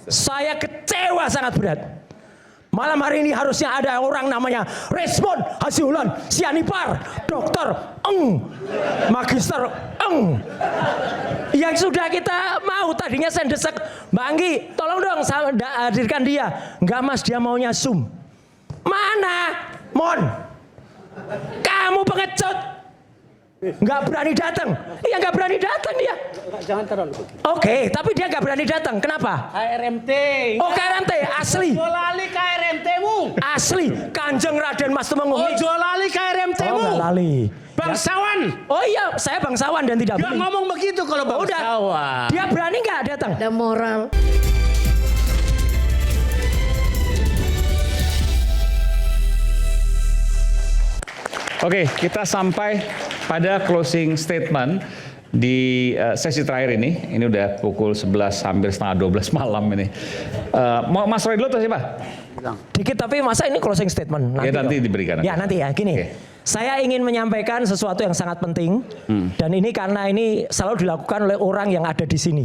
Saya kecewa sangat berat. Malam hari ini harusnya ada orang namanya Respon Hasiulan Sianipar, Dokter Magister yang sudah kita mau tadinya saya desek, Mbak Anggi tolong dong hadirkan dia. Enggak Mas, dia maunya Zoom. Mana? Mon, kamu pengecut. Nggak berani datang. Iya nggak berani datang dia. Jangan terlalu. Oke, tapi dia nggak berani datang. Kenapa? KRMT. Oh KRMT asli. Ojo lali KRMT-mu. Asli. Kanjeng Raden Mas Tumenggung. Ojo lali KRMT-mu. Oh nggak lali. Bangsawan. Oh iya, saya bangsawan dan tidak Dia berani. ngomong begitu kalau bangsawan. Udah. Dia berani nggak datang? Ada moral. Oke, kita sampai pada closing statement di sesi terakhir ini. Ini udah pukul 11, hampir setengah 12 malam ini. Mau Mas Roy dulu atau siapa? Dikit tapi masa ini closing statement? Ya nanti diberikan. Ya nanti ya, gini. Oke. Saya ingin menyampaikan sesuatu yang sangat penting. Dan ini karena ini selalu dilakukan oleh orang yang ada di sini.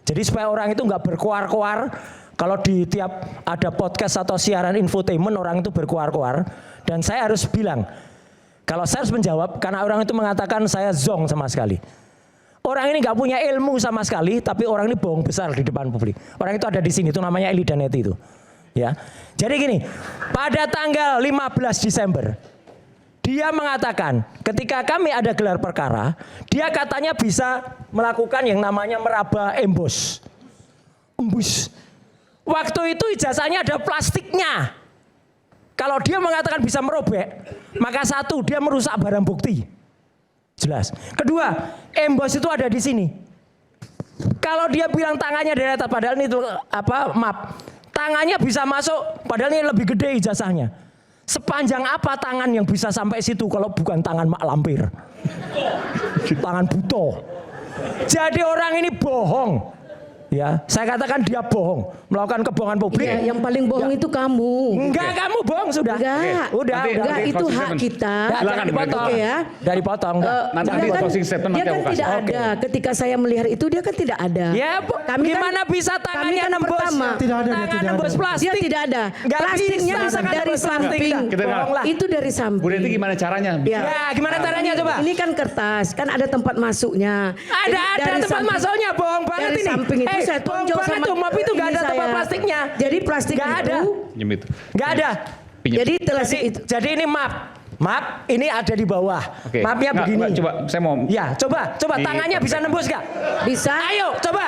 Jadi supaya orang itu nggak berkuar-kuar. Kalau di tiap ada podcast atau siaran infotainment orang itu berkuar-kuar. Dan saya harus bilang, kalau saya harus menjawab, karena orang itu mengatakan saya zong sama sekali. Orang ini nggak punya ilmu sama sekali, tapi orang ini bohong besar di depan publik. Orang itu ada di sini, itu namanya Eli Daneti itu. Ya, jadi gini, pada tanggal 15 Desember, dia mengatakan ketika kami ada gelar perkara, dia katanya bisa melakukan yang namanya meraba embus. Waktu itu ijazahnya ada plastiknya. Kalau dia mengatakan bisa merobek, maka satu, dia merusak barang bukti. Jelas. Kedua, embos itu ada di sini. Kalau dia bilang tangannya dari atas, padahal ini itu map. Tangannya bisa masuk, padahal ini lebih gede ijazahnya. Sepanjang apa tangan yang bisa sampai situ kalau bukan tangan mak lampir? Tangan buto. Jadi orang ini bohong. Ya, saya katakan dia bohong, melakukan kebohongan publik. Ya, yang paling bohong itu kamu. Enggak, kamu bohong sudah. Enggak. Udah. Enggak, itu hak kita. Jangan dipotong. Oke ya. Dari potong. Nanti closing statement Dia nanti kan aku kasih. tidak ada. Ketika saya melihat itu dia kan tidak ada. Ya, gimana bisa tangannya kan nembus? pertama. Tidak ada, Tangan tidak nembus ada. plastik. Dia tidak ada. Nggak Plastiknya bisa, dari nembus plastik. samping. Kita Bohong lah. Itu dari Bu samping. Deti gimana caranya? Ya, gimana caranya coba? Ini kan kertas, kan ada tempat masuknya. Jadi Ada dari tempat samping- masuknya, bohong banget dari ini. samping itu saya bohong tonjol banget sama tuh, map itu nggak ini ada tempat saya. plastiknya. Jadi plastik Nggak ada. itu Pinjam itu. Nggak ada. Pinjam. jadi telah itu. Jadi ini map. Map ini ada di bawah. Oke. Mapnya Nggak, begini. coba saya mau. Ya, coba tangannya bisa nembus nggak? Bisa. Ayo, coba.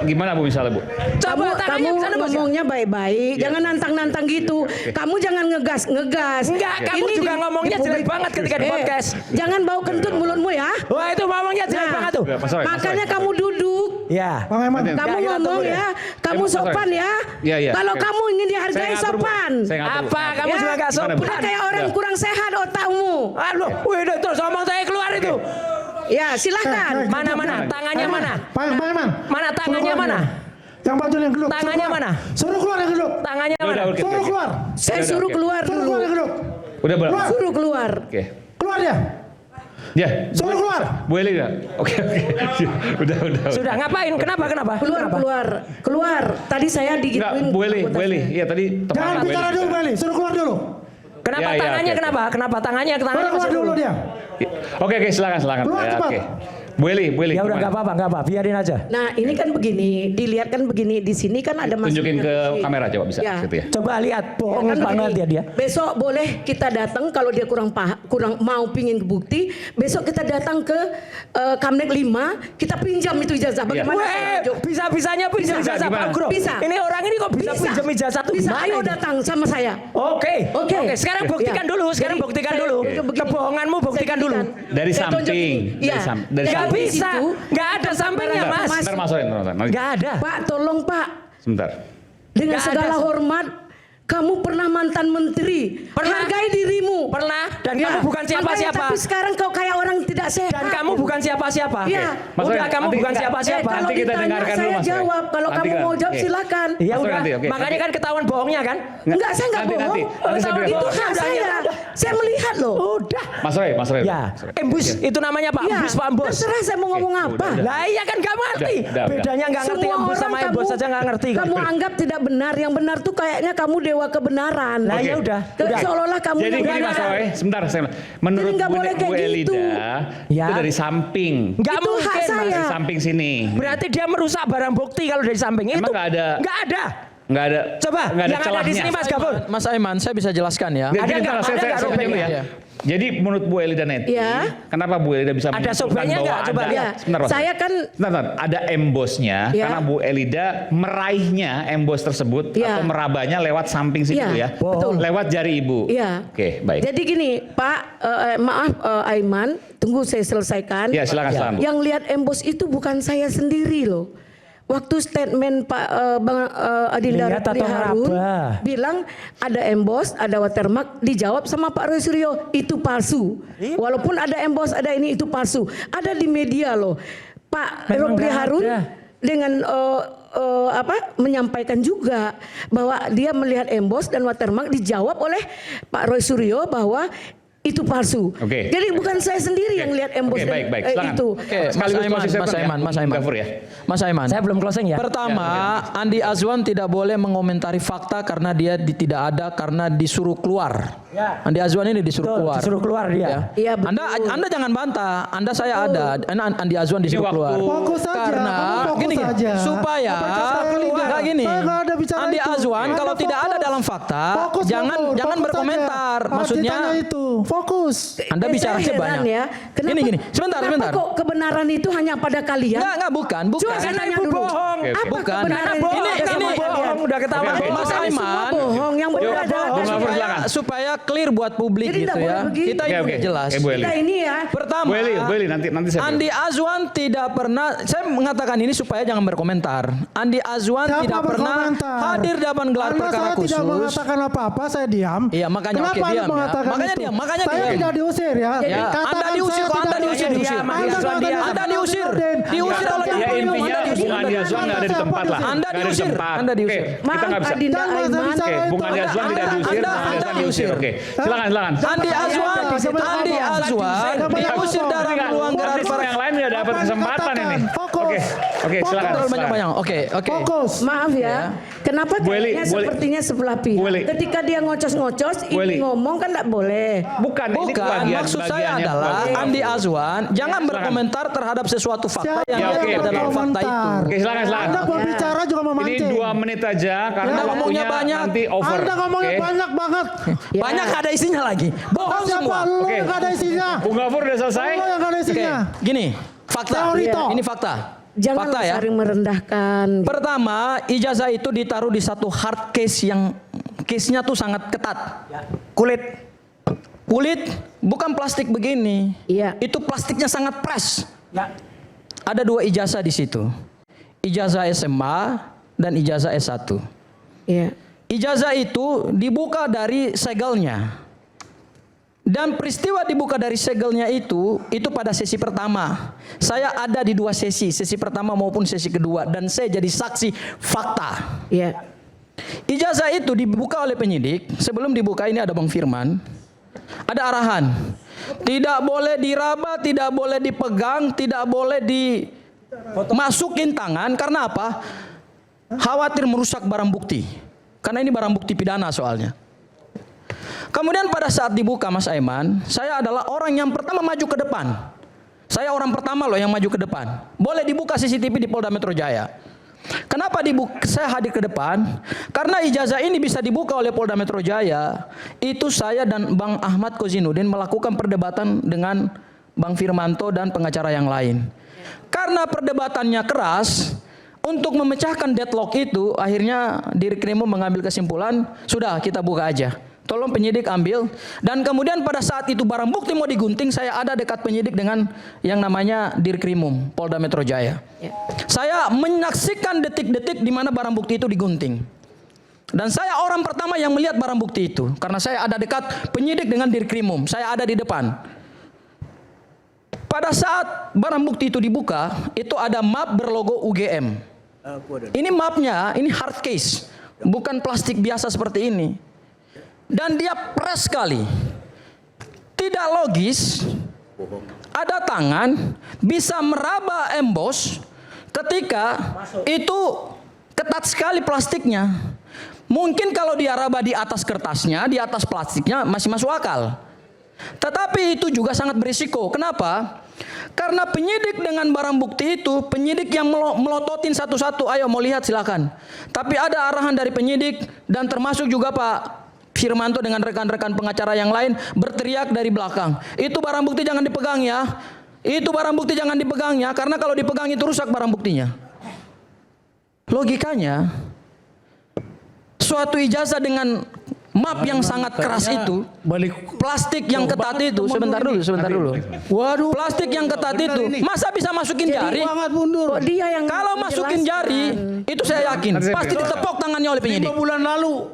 Gimana Bu misalnya Bu? Coba tangannya Kamu bisa nembus nggak? ngomongnya baik-baik, jangan nantang-nantang gitu. Kamu jangan ngegas. Enggak, kamu juga ngomongnya jelek banget ketika di podcast. Jangan bau kentut mulutmu ya. Wah, itu ngomongnya jelek banget tuh. Mas Roy, Mas Makanya Roy. kamu duduk. Ya. Bang Eman, Nanti- Kamu Ya, kita ngomong tunggu ya, kamu Mas Roy. sopan ya. Iya, iya. Kalau Oke. kamu ingin Saya dihargai ngatur, Bu. sopan. Saya ngatur, Bu. Apa? Kamu Ya. juga nggak Gimana, Bu? sopan. Kayak orang Ya. kurang sehat otakmu. Aduh, wih, terus ngomong saya keluar itu. Ya silahkan. Mana? Tangannya mana? Bang Eman. Mana tangannya mana? Yang baju yang geduk. Tangannya mana? Suruh keluar yang geduk. Tangannya Udah, mana? oke. Suruh keluar. Saya Udah, suruh oke. keluar Suruh dulu. keluar yang geduk. Udah berapa? Keluar. Suruh keluar. Oke. Keluar dia. Ya. Suruh keluar. Bu Eli ya? Oke. Udah. Sudah ngapain? Kenapa? Keluar. Tadi saya Enggak, digituin. Bu Eli. Iya tadi Jangan teman Bu bicara Eli. dulu, Beli. Suruh keluar dulu. Kenapa Ya, tangannya? oke. Kenapa? Tangannya Suruh keluar masih dulu dia. Oke, silakan. Keluar, Ya, cepat. oke. Bu Eli. Ya udah gimana? nggak apa, biarin aja. Nah ini kan begini, dilihat kan begini. Di sini kan ada Tunjukin ke masuknya. kamera coba bisa Ya. situ ya. Coba lihat, bohong Kan banget begini, ya dia. Besok boleh kita datang kalau dia kurang mau pingin ke bukti. Besok kita datang ke Kamnek 5, kita pinjam itu ijazah. Bagaimana? Weh, bisa-bisanya pinjam Bisa, ijazah gimana? Pak Gro. Bisa. Ini orang ini kok bisa pinjam ijazah tuh Bisa. gimana Ayo ini? datang sama saya. Oke. Sekarang buktikan Ya. dulu. Jadi, Buktikan saya- dulu. begini. Kebohonganmu buktikan Saya dulu. buktikan. Dari Saya tunjukin. samping. Iya. Dari Nggak samping. bisa. Nggak ada sampingnya, Mas. Ntar masukin. Nanti. Nggak ada. Pak, tolong Pak. Sebentar. Dengan Nggak segala ada. hormat, Kamu pernah mantan menteri. Pernah. Hargai dirimu. Pernah, dan Ya, kamu bukan makanya siapa-siapa. Tapi sekarang kau kayak orang tidak sehat. Dan kamu bukan siapa-siapa. Iya. Mas Udah Roy, kamu nanti bukan kita- siapa-siapa. Kalau Nanti kita ditanya dengarkan dulu, saya Mas Roy. jawab. Kalau Nanti kamu kan. mau jawab Oke. silakan. Iya Mas Roy, udah. nanti, oke. Makanya kan ketahuan bohongnya kan? Enggak, saya enggak Nanti, bohong. nanti saya Kalau beri itu waktu. hak saya. Saya melihat loh. Udah. Mas Roy. Ya, embus itu namanya Pak Iya. Embus, Pak Embus. Terserah saya mau ngomong apa. Lah iya kan gak ngerti. Udah. Bedanya nggak ngerti Semua embus orang sama embus saja nggak ngerti. kan? Kamu anggap tidak benar. Yang benar tuh kayaknya kamu dewa kebenaran. Lah Oke. ya udah. Seolah-olah kamu Jadi yang gini Mas benar. Roy, sebentar saya. Menurut nggak boleh kayak Bu gitu. Elida, Ya. itu dari samping. Nggak Itu hak mungkin. Mas. saya. Dari samping sini. Berarti dia merusak barang bukti kalau dari samping Emang itu. nggak ada? Nggak ada. Nggak ada. Coba nggak yang ada di sini Mas Gafur. Mas Aiman, saya bisa jelaskan ya. Jadi, Ada gini, nggak? saya- Ada saya- nggak saya sobeknya? dulu ya. Iya. Jadi menurut Bu Elida Neti, Ya. kenapa Bu Elida bisa Ada menyimpulkan sobeknya bahwa nggak? Coba ada? lihat. Sebentar, Mas. Saya kan Sebentar, ada embosnya Ya. karena Bu Elida meraihnya embos tersebut Ya. atau merabanya lewat samping situ Ya, ya. betul. Lewat jari Ibu. Iya. Oke, baik. Jadi gini, Pak, maaf Aiman, tunggu saya selesaikan. Ya, silakan, Bu. Yang lihat embos itu bukan saya sendiri loh. Waktu statement Pak Bang Adinda Lihat Ratri atau Harun meraba? bilang ada embos, ada watermark, dijawab sama Pak Roy Suryo itu palsu. Iya. Walaupun ada embos, ada ini itu palsu. Ada di media loh. Pak Memang Roy nggak Harun ada. dengan menyampaikan juga bahwa dia melihat embos dan watermark, dijawab oleh Pak Roy Suryo bahwa itu palsu. Oke. Jadi bukan saya sendiri yang lihat embos Oke, dan, baik, silakan. itu. Oke, Mas Sekaligus Aiman, closing Mas statement Aiman, ya, Mas Aiman. Gafur ya. Mas Aiman. Saya belum closing ya. Pertama, Andi Azwan tidak boleh mengomentari fakta karena dia tidak ada karena disuruh keluar. Ya. Andi Azwan ini disuruh Betul, keluar. disuruh keluar dia. Ya. Iya, betul. Anda jangan bantah. Anda saya ada. Andi Azwan disuruh waktu- keluar. Fokus saja, Karena kamu fokus gini, saja. supaya Saya gini. Saya nggak ada bicara Andi itu. Azwan Anda kalau tidak ada fokus. dalam fakta, Fokus, jangan Gafur, fokus berkomentar. saja. Maksudnya Ditanya itu, fokus. Anda Saya bicara heran banyak. ya. Kenapa, Gini, sebentar. kenapa kok kebenaran itu hanya pada kalian? Enggak, bukan. Coba saya Karena tanya ibu dulu. bohong. Oke, oke. Apa Bukan. kebenaran Karena itu? bohong. Ini- Kamu ini- bohong. Udah ketahuan. Oke, oke. Mas Bukan semua Aiman, bohong, yang benar Yuk, adalah Bung Gafur, supaya- silakan. supaya clear buat publik Jadi gitu tidak ya. boleh begitu. Kita Oke, ingin oke. jelas. Bu Eli. Kita ini ya. Pertama, Bu Eli, nanti saya Andi Azwan tidak pernah, saya mengatakan ini supaya jangan berkomentar. Andi Azwan Siapa tidak pernah berkomentar? hadir dalam gelar Karena perkara saya khusus. tidak mengatakan apa-apa, saya diam. Iya, makanya Kenapa oke, Anda diam ya. mengatakan Makanya itu? diam, makanya saya diam. tidak diusir ya. Ya, Katakan Anda diusir saya kok, Anda tidak diusir. diam, Anda Andi Azwan mengatakan diam. saya Anda tidak diusir. Nurdin. Diusir oleh Ya Anda intinya diusir. Bung Andi Azwan nggak ada di tempat lah. Anda Nggak ada di diusir. tempat. Anda diusir. Oke, kita Maaf nggak bisa. Adinda Jangan Aiman. bicara Oke, itu. Bung Andi Azwan tidak diusir. Anda Bung Andi Azwan diusir. Oke, silakan. Andi Azwan diusir dalam ruang gelar Nanti perkara. yang lain nggak dapat kesempatan ini. Fokus. Oke, silakan. Terlalu silakan. banyak. Oke. Fokus. Maaf ya, kenapa Bu Eli, kayaknya Bu Eli. sepertinya sebelah Bu Eli. pihak. Ketika dia ngocos-ngocos, Bu Eli. ini ngomong kan tidak boleh. Bukan, ini Bukan, bagian, maksud saya bagiannya adalah buat- Andi Azwan jangan berkomentar terhadap sesuatu fakta Siapa yang Ya, ada oke, dalam oke. fakta itu. Oke, silakan, silakan. Anda berbicara juga Ini memancing. 2 menit aja karena Anda ngomongnya waktunya banyak. nanti over. Anda ngomongnya Oke. banyak banget. Ya. Banyak ada isinya lagi. Bohong Siapa semua. lu Oke. yang gak ada isinya? Bung Gafur udah selesai? Lu yang gak ada Oke, isinya. gini, fakta. Teori toh. Ini fakta. Jangan Fakta ya. saling merendahkan. Pertama, ijazah itu ditaruh di satu hard case yang case-nya tuh sangat ketat. Kulit. Kulit bukan plastik begini. Iya. Itu plastiknya sangat fresh. Ya. Ada 2 ijazah di situ. Ijazah SMA dan ijazah S1. Iya. Ijazah itu dibuka dari segelnya. Dan peristiwa dibuka dari segelnya itu pada sesi pertama. Saya ada di 2 sesi pertama maupun sesi kedua. Dan saya jadi saksi fakta. Iya. Ijazah itu dibuka oleh penyidik. Sebelum dibuka ini ada Bang Firman. Ada arahan. Tidak boleh diraba, tidak boleh dipegang, tidak boleh dimasukin tangan. Karena apa? Khawatir merusak barang bukti. Karena ini barang bukti pidana soalnya. Kemudian pada saat dibuka Mas Aiman, saya adalah orang yang pertama maju ke depan. Saya orang pertama loh yang maju ke depan. Boleh dibuka CCTV di Polda Metro Jaya. Kenapa saya hadir ke depan? Karena ijazah ini bisa dibuka oleh Polda Metro Jaya. Itu saya dan Bang Ahmad Kozinudin melakukan perdebatan dengan Bang Firmanto dan pengacara yang lain. Karena perdebatannya keras, untuk memecahkan deadlock itu, akhirnya Dirkrimum mengambil kesimpulan, sudah kita buka aja. Tolong penyidik ambil. Dan kemudian pada saat itu barang bukti mau digunting, saya ada dekat penyidik dengan yang namanya Dirkrimum, Polda Metro Jaya. Ya. Saya menyaksikan detik-detik di mana barang bukti itu digunting. Dan saya orang pertama yang melihat barang bukti itu. Karena saya ada dekat penyidik dengan Dirkrimum. Saya ada di depan. Pada saat barang bukti itu dibuka, itu ada map berlogo UGM. Ini mapnya, ini hard case. Bukan plastik biasa seperti ini. Dan dia press sekali. Tidak logis. Ada tangan bisa meraba emboss ketika itu ketat sekali plastiknya. Mungkin kalau dia raba di atas kertasnya, di atas plastiknya masih masuk akal. Tetapi itu juga sangat berisiko. Kenapa? Karena penyidik dengan barang bukti itu, penyidik yang melototin satu-satu, ayo mau lihat silakan. Tapi ada arahan dari penyidik dan termasuk juga Pak Firmanto dengan rekan-rekan pengacara yang lain berteriak dari belakang. Itu barang bukti jangan dipegang ya. Itu barang bukti jangan dipegang ya, karena kalau dipegang itu rusak barang buktinya. Logikanya, suatu ijazah dengan map yang sangat keras itu, plastik yang ketat itu, sebentar dulu. Waduh. Plastik yang ketat itu, masa bisa masukin jari? Banget mundur. Kok dia yang Kalau masukin jari, itu saya yakin pasti ditepok tangannya oleh 5 penyidik. bulan lalu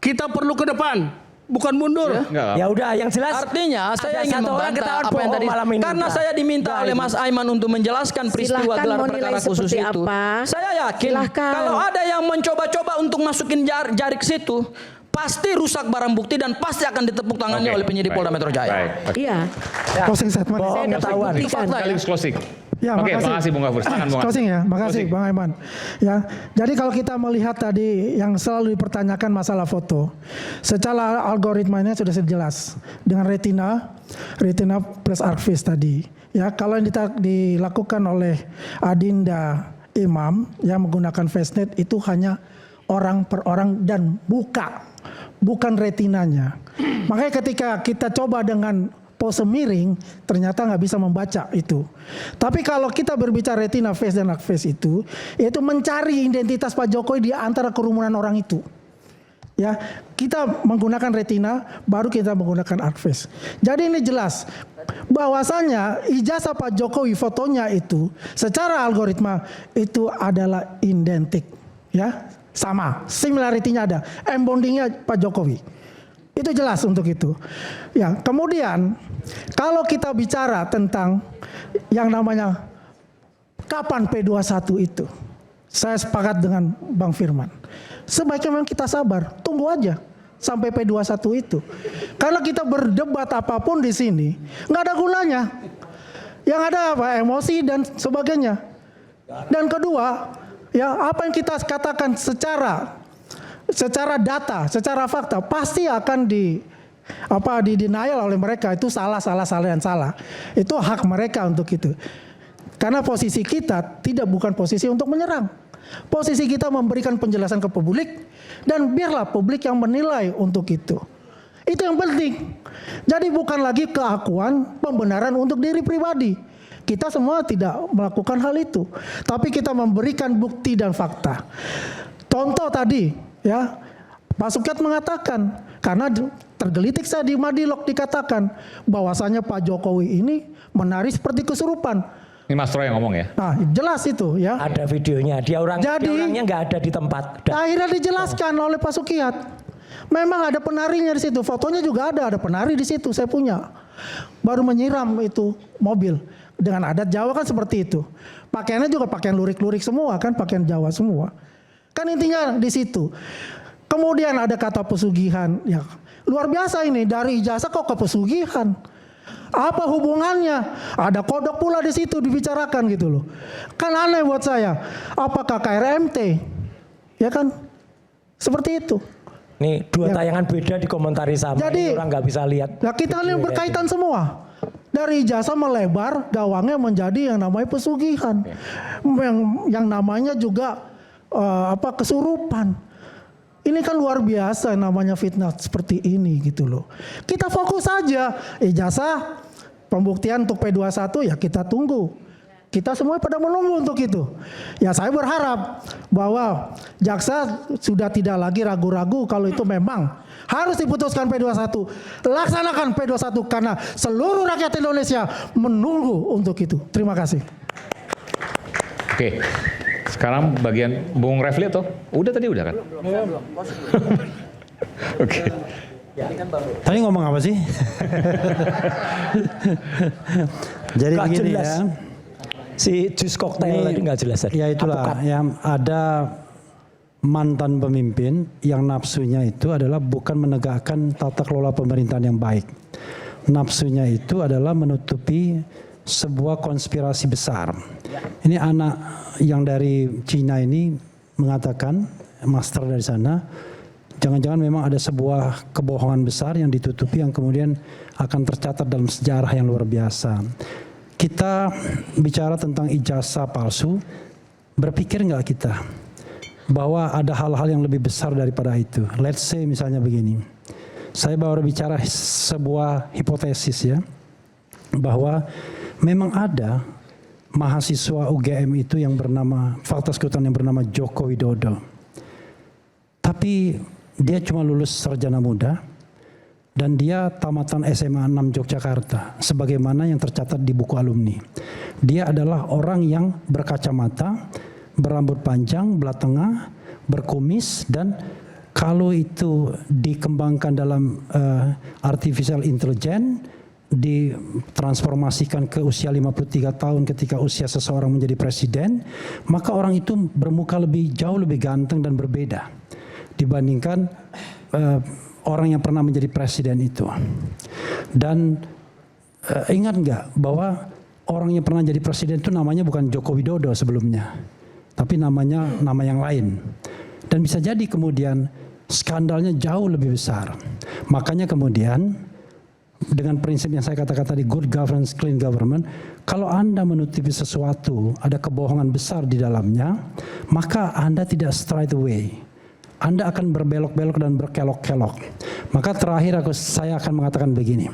kita perlu ke depan, bukan mundur. Ya udah, yang jelas Artinya saya ada ingin satu orang membantah ketahuan apa yang bohong tadi, malam ini. karena saya diminta oleh Mas Aiman untuk menjelaskan peristiwa Silahkan gelar mau nilai perkara khusus seperti itu. apa. Saya yakin Silahkan. kalau ada yang mencoba-coba untuk masukin jari ke situ, pasti rusak barang bukti dan pasti akan ditepuk tangannya oleh penyidik Polda Metro Jaya. Baik. Iya. Closing statement. bohong dapat ketahuan. buktikan. Sekaligus closing. Ya, Oke, makasih Bung Gafur. Silakan Bung Gafur. Closing ya, makasih Closing. Bang Aiman. Ya, jadi kalau kita melihat tadi yang selalu dipertanyakan masalah foto, secara algoritmanya sudah jelas dengan retina plus Archviz tadi. Ya, kalau yang dilakukan oleh Adinda Imam yang menggunakan FaceNet itu hanya orang per orang dan bukan retinanya. Makanya ketika kita coba dengan pose miring, ternyata nggak bisa membaca itu. Tapi kalau kita berbicara retina face dan Archviz itu mencari identitas Pak Jokowi di antara kerumunan orang itu. Ya, kita menggunakan retina, baru kita menggunakan Archviz. Jadi ini jelas bahwasanya ijazah Pak Jokowi fotonya itu secara algoritma itu adalah identik, ya, sama, similarity-nya ada, embondingnya Pak Jokowi. Itu jelas untuk itu. Ya, kemudian kalau kita bicara tentang yang namanya kapan P21 itu, saya sepakat dengan Bang Firman. Sebaiknya memang kita sabar, tunggu aja sampai P21 itu. Karena kita berdebat apapun di sini, nggak ada gunanya. Yang ada apa? Emosi dan sebagainya. Dan kedua, ya apa yang kita katakan secara data, secara fakta pasti akan di denial oleh mereka, itu salah. Itu hak mereka untuk itu. Karena posisi kita bukan posisi untuk menyerang. Posisi kita memberikan penjelasan ke publik dan biarlah publik yang menilai untuk itu. Itu yang penting. Jadi bukan lagi keakuan, pembenaran untuk diri pribadi. Kita semua tidak melakukan hal itu, tapi kita memberikan bukti dan fakta. Contoh tadi, ya, Pak Sukyat mengatakan, karena tergelitik saya di Madilog dikatakan bahwasanya Pak Jokowi ini menari seperti kesurupan. Ini Mas Troy yang ngomong ya. Nah, jelas itu ya. Ada videonya, dia orangnya nggak ada di tempat. Akhirnya dijelaskan oleh Pak Sukyat. Memang ada penarinya di situ, fotonya juga ada penari di situ, saya punya. Baru menyiram itu mobil. Dengan adat Jawa kan seperti itu. Pakaiannya juga pakaian lurik-lurik semua kan, pakaian Jawa semua. Kan intinya di situ. Kemudian ada kata pesugihan, ya luar biasa ini, dari ijazah kok ke pesugihan. Apa hubungannya? Ada kodok pula di situ dibicarakan gitu loh. Kan aneh buat saya. Apakah KRMT? Ya kan? Seperti itu. Nih dua tayangan beda dikomentari sama. Jadi ini orang nggak bisa lihat. Nah kita ini berkaitan semua. Dari ijazah melebar, gawangnya menjadi yang namanya pesugihan. Yang namanya juga kesurupan. Ini kan luar biasa namanya fitnah seperti ini gitu loh. Kita fokus saja ijazah, pembuktian untuk P21 ya kita tunggu. Kita semua pada menunggu untuk itu. Ya saya berharap bahwa jaksa sudah tidak lagi ragu-ragu kalau itu memang harus diputuskan P21. Laksanakan P21 karena seluruh rakyat Indonesia menunggu untuk itu. Terima kasih. Oke. Sekarang bagian Bung Refli atau? Udah tadi udah kan? Oke. Tadi ngomong apa sih? Jadi Nggak begini jelas. ya. Si jus koktail tadi nggak jelas tadi. Ya itulah yang ada mantan pemimpin yang nafsunya itu adalah bukan menegakkan tata kelola pemerintahan yang baik. Nafsunya itu adalah menutupi sebuah konspirasi besar. Ini anak yang dari Cina ini mengatakan, master dari sana, jangan-jangan memang ada sebuah kebohongan besar yang ditutupi yang kemudian akan tercatat dalam sejarah yang luar biasa. Kita bicara tentang ijazah palsu, berpikir nggak kita bahwa ada hal-hal yang lebih besar daripada itu? Let's say misalnya begini, saya baru bicara sebuah hipotesis ya, bahwa memang ada mahasiswa UGM itu yang bernama, Fakultas Kedokteran yang bernama Joko Widodo. Tapi dia cuma lulus sarjana muda dan dia tamatan SMA 6 Yogyakarta sebagaimana yang tercatat di buku alumni. Dia adalah orang yang berkacamata, berambut panjang, belah tengah, berkumis, dan kalau itu dikembangkan dalam artificial intelligence, ditransformasikan ke usia 53 tahun ketika usia seseorang menjadi presiden, maka orang itu bermuka jauh lebih ganteng dan berbeda dibandingkan orang yang pernah menjadi presiden itu. Dan ingat nggak bahwa orang yang pernah jadi presiden itu namanya bukan Joko Widodo sebelumnya, tapi namanya nama yang lain. Dan bisa jadi kemudian skandalnya jauh lebih besar. Makanya kemudian dengan prinsip yang saya katakan tadi, good governance, clean government, kalau Anda menutupi sesuatu, ada kebohongan besar di dalamnya, maka Anda tidak straight away. Anda akan berbelok-belok dan berkelok-kelok. Maka terakhir saya akan mengatakan begini.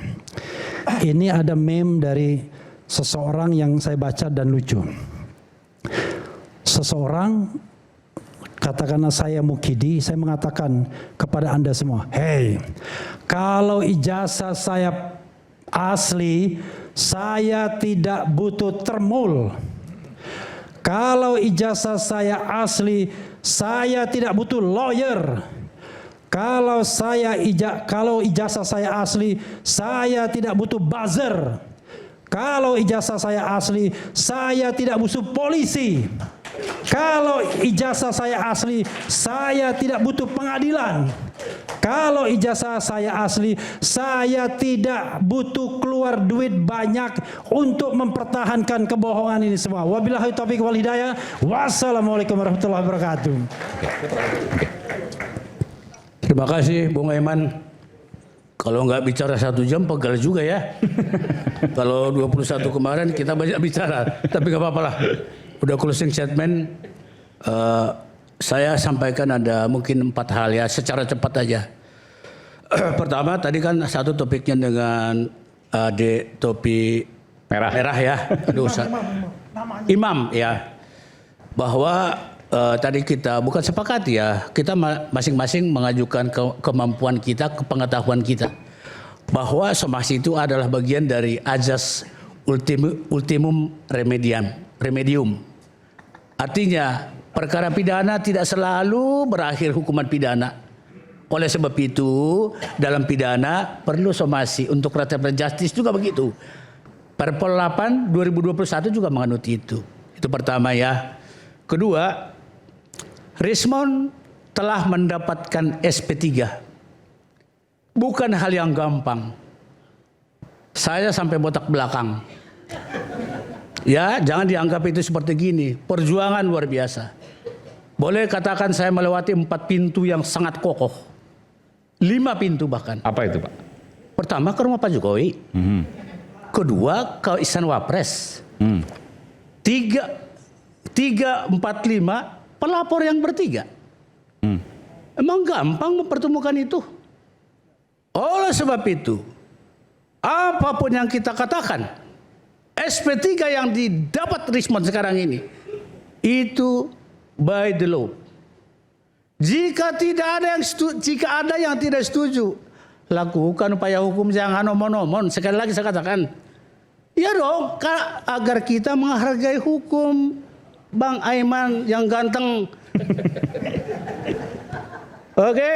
Ini ada meme dari seseorang yang saya baca dan lucu. Seseorang, katakanlah saya Mukidi, saya mengatakan kepada Anda semua, hey, kalau ijazah saya asli, saya tidak butuh termul. Kalau ijazah saya asli, saya tidak butuh lawyer. Kalau ijazah saya asli, saya tidak butuh buzzer. Kalau ijazah saya asli, saya tidak butuh polisi. Kalau ijazah saya asli, saya tidak butuh pengadilan. Kalau ijazah saya asli, saya tidak butuh keluar duit banyak untuk mempertahankan kebohongan ini semua. Wabillahi taufiq wal hidayah. Wassalamualaikum warahmatullahi wabarakatuh. Terima kasih Bung Aiman. Kalau nggak bicara 1 jam pegal juga ya. Kalau 21 kemarin kita banyak bicara, tapi nggak apa-apa lah. Udah closing statement. Saya sampaikan ada mungkin 4 hal ya, secara cepat aja. Pertama tadi kan satu topiknya dengan topi merah ya. Aduh, Imam ya. Bahwa tadi kita bukan sepakat ya, kita masing-masing mengajukan kemampuan kita, kepengetahuan kita. Bahwa somasi itu adalah bagian dari azas ultimum remedium. Artinya perkara pidana tidak selalu berakhir hukuman pidana. Oleh sebab itu dalam pidana perlu somasi. Untuk restoratif justice juga begitu. Perpol 8 2021 juga menganut itu. Itu pertama ya. Kedua, Rismon telah mendapatkan SP3. Bukan hal yang gampang. Saya sampai botak belakang. Ya, jangan dianggap itu seperti gini. Perjuangan luar biasa. Boleh katakan saya melewati 4 pintu yang sangat kokoh. 5 pintu bahkan. Apa itu Pak? Pertama ke rumah Pak Jokowi. Kedua ke Istana Wapres. 3, 4, 5 pelapor yang bertiga. Emang gampang mempertemukan itu? Oleh sebab itu, apapun yang kita katakan, SP3 yang didapat Rismon sekarang ini, itu by the law. Jika ada yang tidak setuju, lakukan upaya hukum, jangan omon-omon. Sekali lagi saya katakan, ya dong, agar kita menghargai hukum, Bang Aiman yang ganteng. Oke.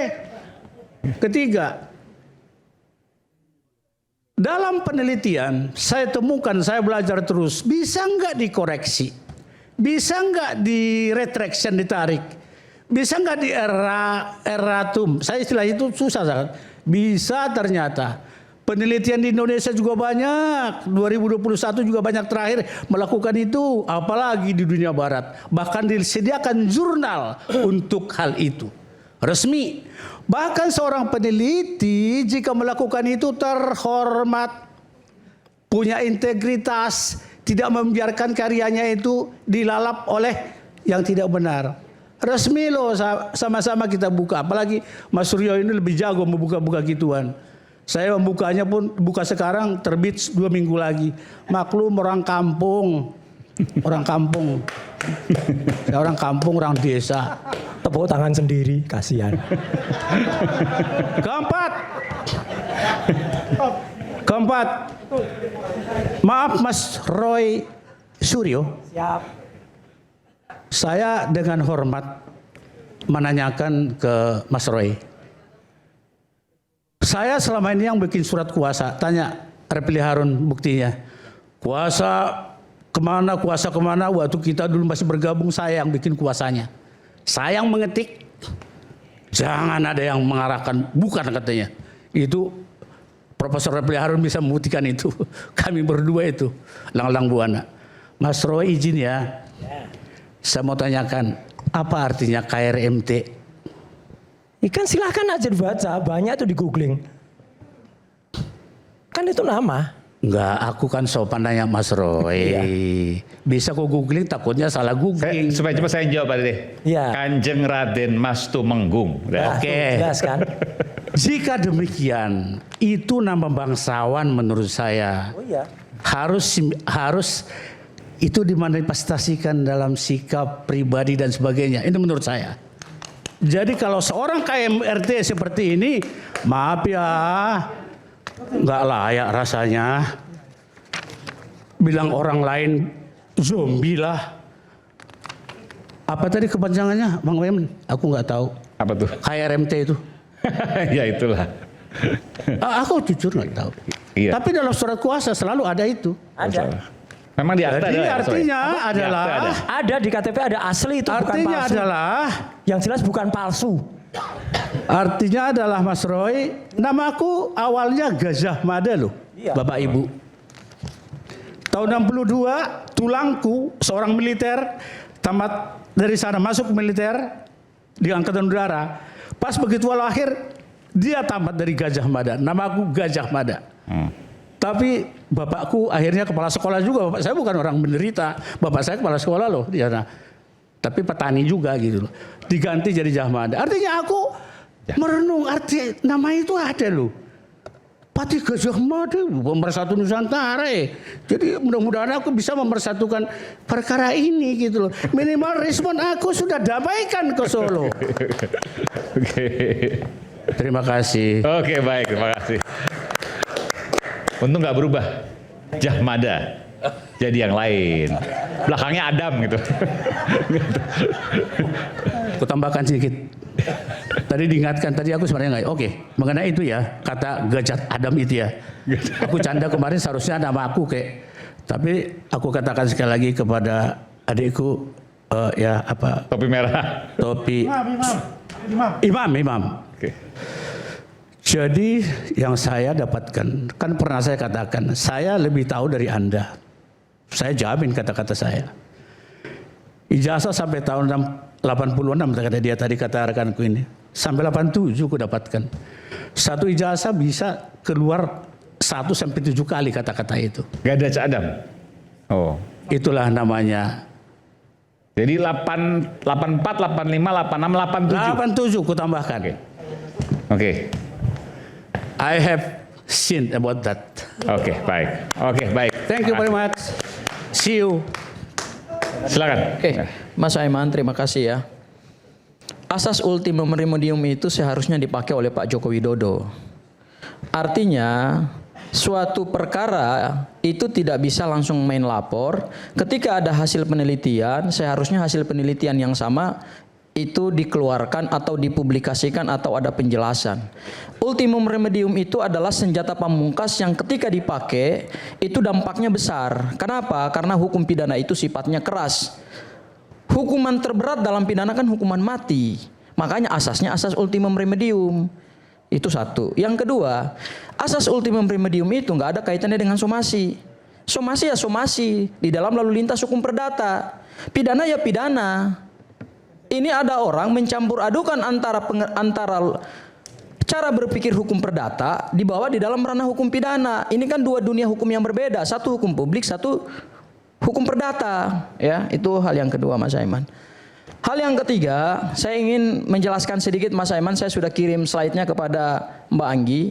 Ketiga, dalam penelitian saya temukan, saya belajar terus, bisa nggak dikoreksi, bisa nggak di retraction, ditarik, bisa nggak di erratum. Saya istilah itu susah sangat. Bisa ternyata. Penelitian di Indonesia juga banyak, 2021 juga banyak terakhir melakukan itu, apalagi di dunia barat. Bahkan disediakan jurnal untuk hal itu. Resmi. Bahkan seorang peneliti jika melakukan itu terhormat, punya integritas, tidak membiarkan karyanya itu dilalap oleh yang tidak benar. Resmi loh, sama-sama kita buka. Apalagi Mas Suryo ini lebih jago membuka-buka gituan. Saya membukanya pun buka sekarang, terbit 2 minggu lagi. Maklum orang kampung. Orang kampung. Saya orang kampung, orang desa. Tepuk tangan sendiri, kasihan. Keempat. Maaf Mas Roy Suryo. Siap. Saya dengan hormat menanyakan ke Mas Roy. Saya selama ini yang bikin surat kuasa, tanya Repli Harun buktinya. Kuasa kemana, waktu kita dulu masih bergabung saya yang bikin kuasanya. Saya yang mengetik, jangan ada yang mengarahkan, bukan katanya. Itu Profesor Repli Harun bisa membuktikan itu. Kami berdua itu, lang-lang buana. Mas Roy izin ya, saya mau tanyakan, apa artinya KRMT? Ikan silahkan aja dibaca, banyak tuh di googling. Kan itu nama. Enggak, aku kan sopan nanya Mas Roy. Iya. Bisa kok googling, takutnya salah googling. Supaya cepat saya jawab Pak Dede. Iya. Kanjeng Raden Mas Tumenggung. Nah, Oke. tuh, jelas kan? Jika demikian, itu nama bangsawan menurut saya. Oh iya. Harus itu dimanifestasikan dalam sikap pribadi dan sebagainya. Ini menurut saya. Jadi kalau seorang KMRT seperti ini, maaf ya, nggak layak rasanya. Bilang orang lain zombie lah. Apa tadi kepanjangannya, Bang Wemen? Aku nggak tahu. Apa tuh? KRMT itu. Ya itulah. Aku jujur nggak tahu. Iya. Tapi dalam surat kuasa selalu ada itu. Ada. Memang di akta Jadi ada. artinya Di akta adalah, Ada di KTP, ada asli itu, bukan artinya palsu. adalah, Yang jelas bukan palsu. artinya adalah Mas Roy, namaku awalnya Gajah Mada loh, Iya. Bapak Ibu. Tahun 62, tulangku seorang militer, tamat dari sana masuk militer di Angkatan Udara. Pas begitu lahir, dia tamat dari Gajah Mada, namaku Gajah Mada. Tapi bapakku akhirnya kepala sekolah juga. Bapak saya bukan orang menderita. Bapak saya kepala sekolah loh di sana. Tapi petani juga gitu loh. Diganti jadi Jahmada. Artinya aku merenung arti nama itu ada loh. Pati Gajah Mada, pemersatu Nusantara ya. Jadi mudah-mudahan aku bisa mempersatukan perkara ini gitu loh. Minimal respon aku sudah damaikan ke Solo. Oke. Terima kasih. Oke, baik, terima kasih. Untung nggak berubah. Jahmada. Jadi yang lain. Belakangnya Adam gitu. Aku tambahkan sedikit. Tadi diingatkan, tadi aku sebenarnya nggak. Oke, mengenai itu ya, kata Gajah Adam itu ya. Aku canda kemarin seharusnya nama aku kayak. Tapi aku katakan sekali lagi kepada adikku, ya apa? Topi merah. Topi. Imam. Oke. Jadi yang saya dapatkan, kan pernah saya katakan, saya lebih tahu dari Anda. Saya jamin kata-kata saya. Ijazah sampai tahun 86 kata dia tadi, kata rekanku ini. Sampai 87 ku dapatkan. Satu ijazah bisa keluar 1 sampai 7 kali kata-kata itu. Gajah Adam. Oh. Itulah namanya. Jadi 84, 85, 86, 87. 87 ku tambahkan. Oke. I have seen about that. Oke, baik. Oke, baik. Thank you very much. See you. Silakan. Oke, Mas Aiman, terima kasih ya. Asas ultimum remedium itu seharusnya dipakai oleh Pak Joko Widodo. Artinya suatu perkara itu tidak bisa langsung main lapor. Ketika ada hasil penelitian, seharusnya hasil penelitian yang sama itu dikeluarkan atau dipublikasikan atau ada penjelasan. Ultimum remedium itu adalah senjata pamungkas yang ketika dipakai itu dampaknya besar. Kenapa? Karena hukum pidana itu sifatnya keras. Hukuman terberat dalam pidana kan hukuman mati. Makanya asasnya asas ultimum remedium. Itu satu. Yang kedua, asas ultimum remedium itu nggak ada kaitannya dengan somasi. Somasi ya somasi di dalam lalu lintas hukum perdata. Pidana ya pidana. Ini ada orang mencampur adukan antara cara berpikir hukum perdata dibawa di dalam ranah hukum pidana. Ini kan dua dunia hukum yang berbeda. Satu hukum publik, satu hukum perdata. Ya, itu hal yang kedua, Mas Aiman. Hal yang ketiga, saya ingin menjelaskan sedikit, Mas Aiman. Saya sudah kirim slide-nya kepada Mbak Anggi.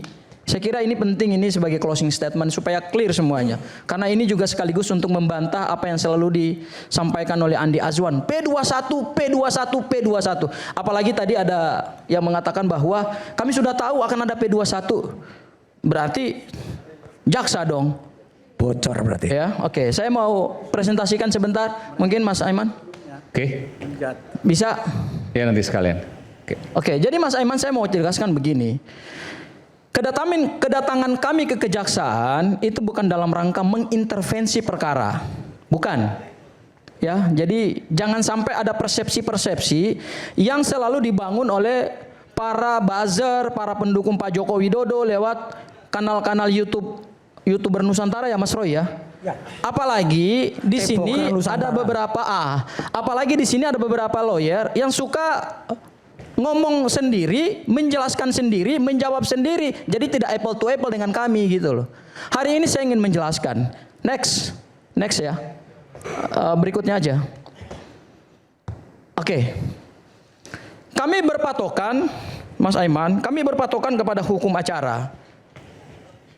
Saya kira ini penting ini sebagai closing statement supaya clear semuanya. Karena ini juga sekaligus untuk membantah apa yang selalu disampaikan oleh Andi Azwan. P21, P21, P21. Apalagi tadi ada yang mengatakan bahwa kami sudah tahu akan ada P21. Berarti jaksa dong. Bocor berarti. Ya, oke. Saya mau presentasikan sebentar. Mungkin Mas Aiman. Oke. Bisa? Ya nanti sekalian. Oke, jadi Mas Aiman saya mau jelaskan begini. Kedatangan kami ke kejaksaan itu bukan dalam rangka mengintervensi perkara. Bukan. Ya, jadi jangan sampai ada persepsi-persepsi yang selalu dibangun oleh para buzzer, para pendukung Pak Joko Widodo lewat kanal-kanal YouTuber Nusantara ya Mas Roy ya. Ya. Apalagi di sini ada beberapa lawyer yang suka ngomong sendiri, menjelaskan sendiri, menjawab sendiri. Jadi tidak apple to apple dengan kami gitu loh. Hari ini saya ingin menjelaskan. Next ya. Berikutnya aja. Oke. Kami berpatokan, Mas Aiman, kami berpatokan kepada hukum acara.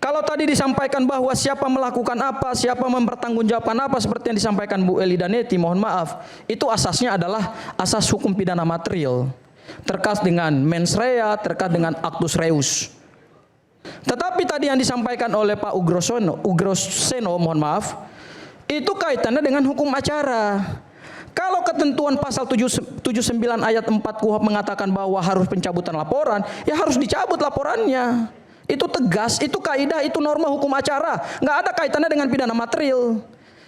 Kalau tadi disampaikan bahwa siapa melakukan apa, siapa mempertanggungjawabkan apa seperti yang disampaikan Bu Eli Daneti, mohon maaf, itu asasnya adalah asas hukum pidana material terkait dengan mens rea, terkait dengan actus reus. Tetapi tadi yang disampaikan oleh Pak Ugroseno, mohon maaf, itu kaitannya dengan hukum acara. Kalau ketentuan pasal 79 ayat 4 KUHP mengatakan bahwa harus pencabutan laporan, ya harus dicabut laporannya. Itu tegas, itu kaidah, itu norma hukum acara. Nggak ada kaitannya dengan pidana material.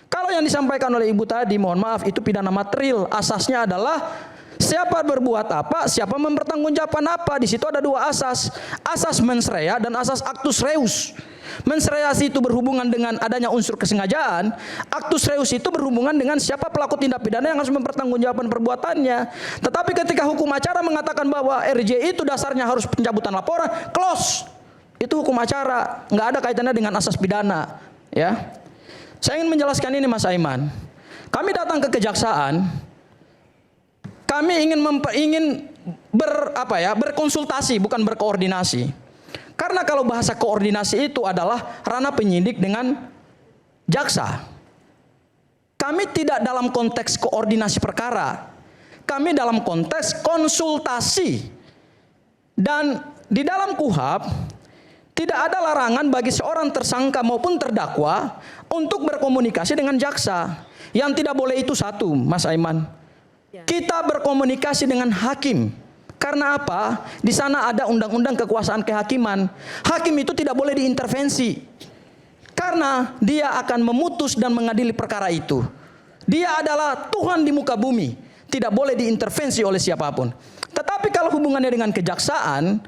Kalau yang disampaikan oleh Ibu tadi, mohon maaf, itu pidana material. Asasnya adalah siapa berbuat apa, siapa mempertanggungjawabkan apa. Di situ ada dua asas. Asas mens rea dan asas actus reus. Mens rea itu berhubungan dengan adanya unsur kesengajaan. Actus reus itu berhubungan dengan siapa pelaku tindak pidana yang harus mempertanggungjawabkan perbuatannya. Tetapi ketika hukum acara mengatakan bahwa RJ itu dasarnya harus pencabutan laporan, close. Itu hukum acara, nggak ada kaitannya dengan asas pidana, ya. Saya ingin menjelaskan ini Mas Aiman. Kami datang ke kejaksaan, kami ingin berkonsultasi bukan berkoordinasi. Karena kalau bahasa koordinasi itu adalah ranah penyidik dengan jaksa. Kami tidak dalam konteks koordinasi perkara. Kami dalam konteks konsultasi. Dan di dalam KUHP tidak ada larangan bagi seorang tersangka maupun terdakwa untuk berkomunikasi dengan jaksa. Yang tidak boleh itu satu, Mas Aiman. Kita berkomunikasi dengan hakim. Karena apa? Di sana ada undang-undang kekuasaan kehakiman. Hakim itu tidak boleh diintervensi. Karena dia akan memutus dan mengadili perkara itu. Dia adalah Tuhan di muka bumi. Tidak boleh diintervensi oleh siapapun. Tetapi kalau hubungannya dengan kejaksaan,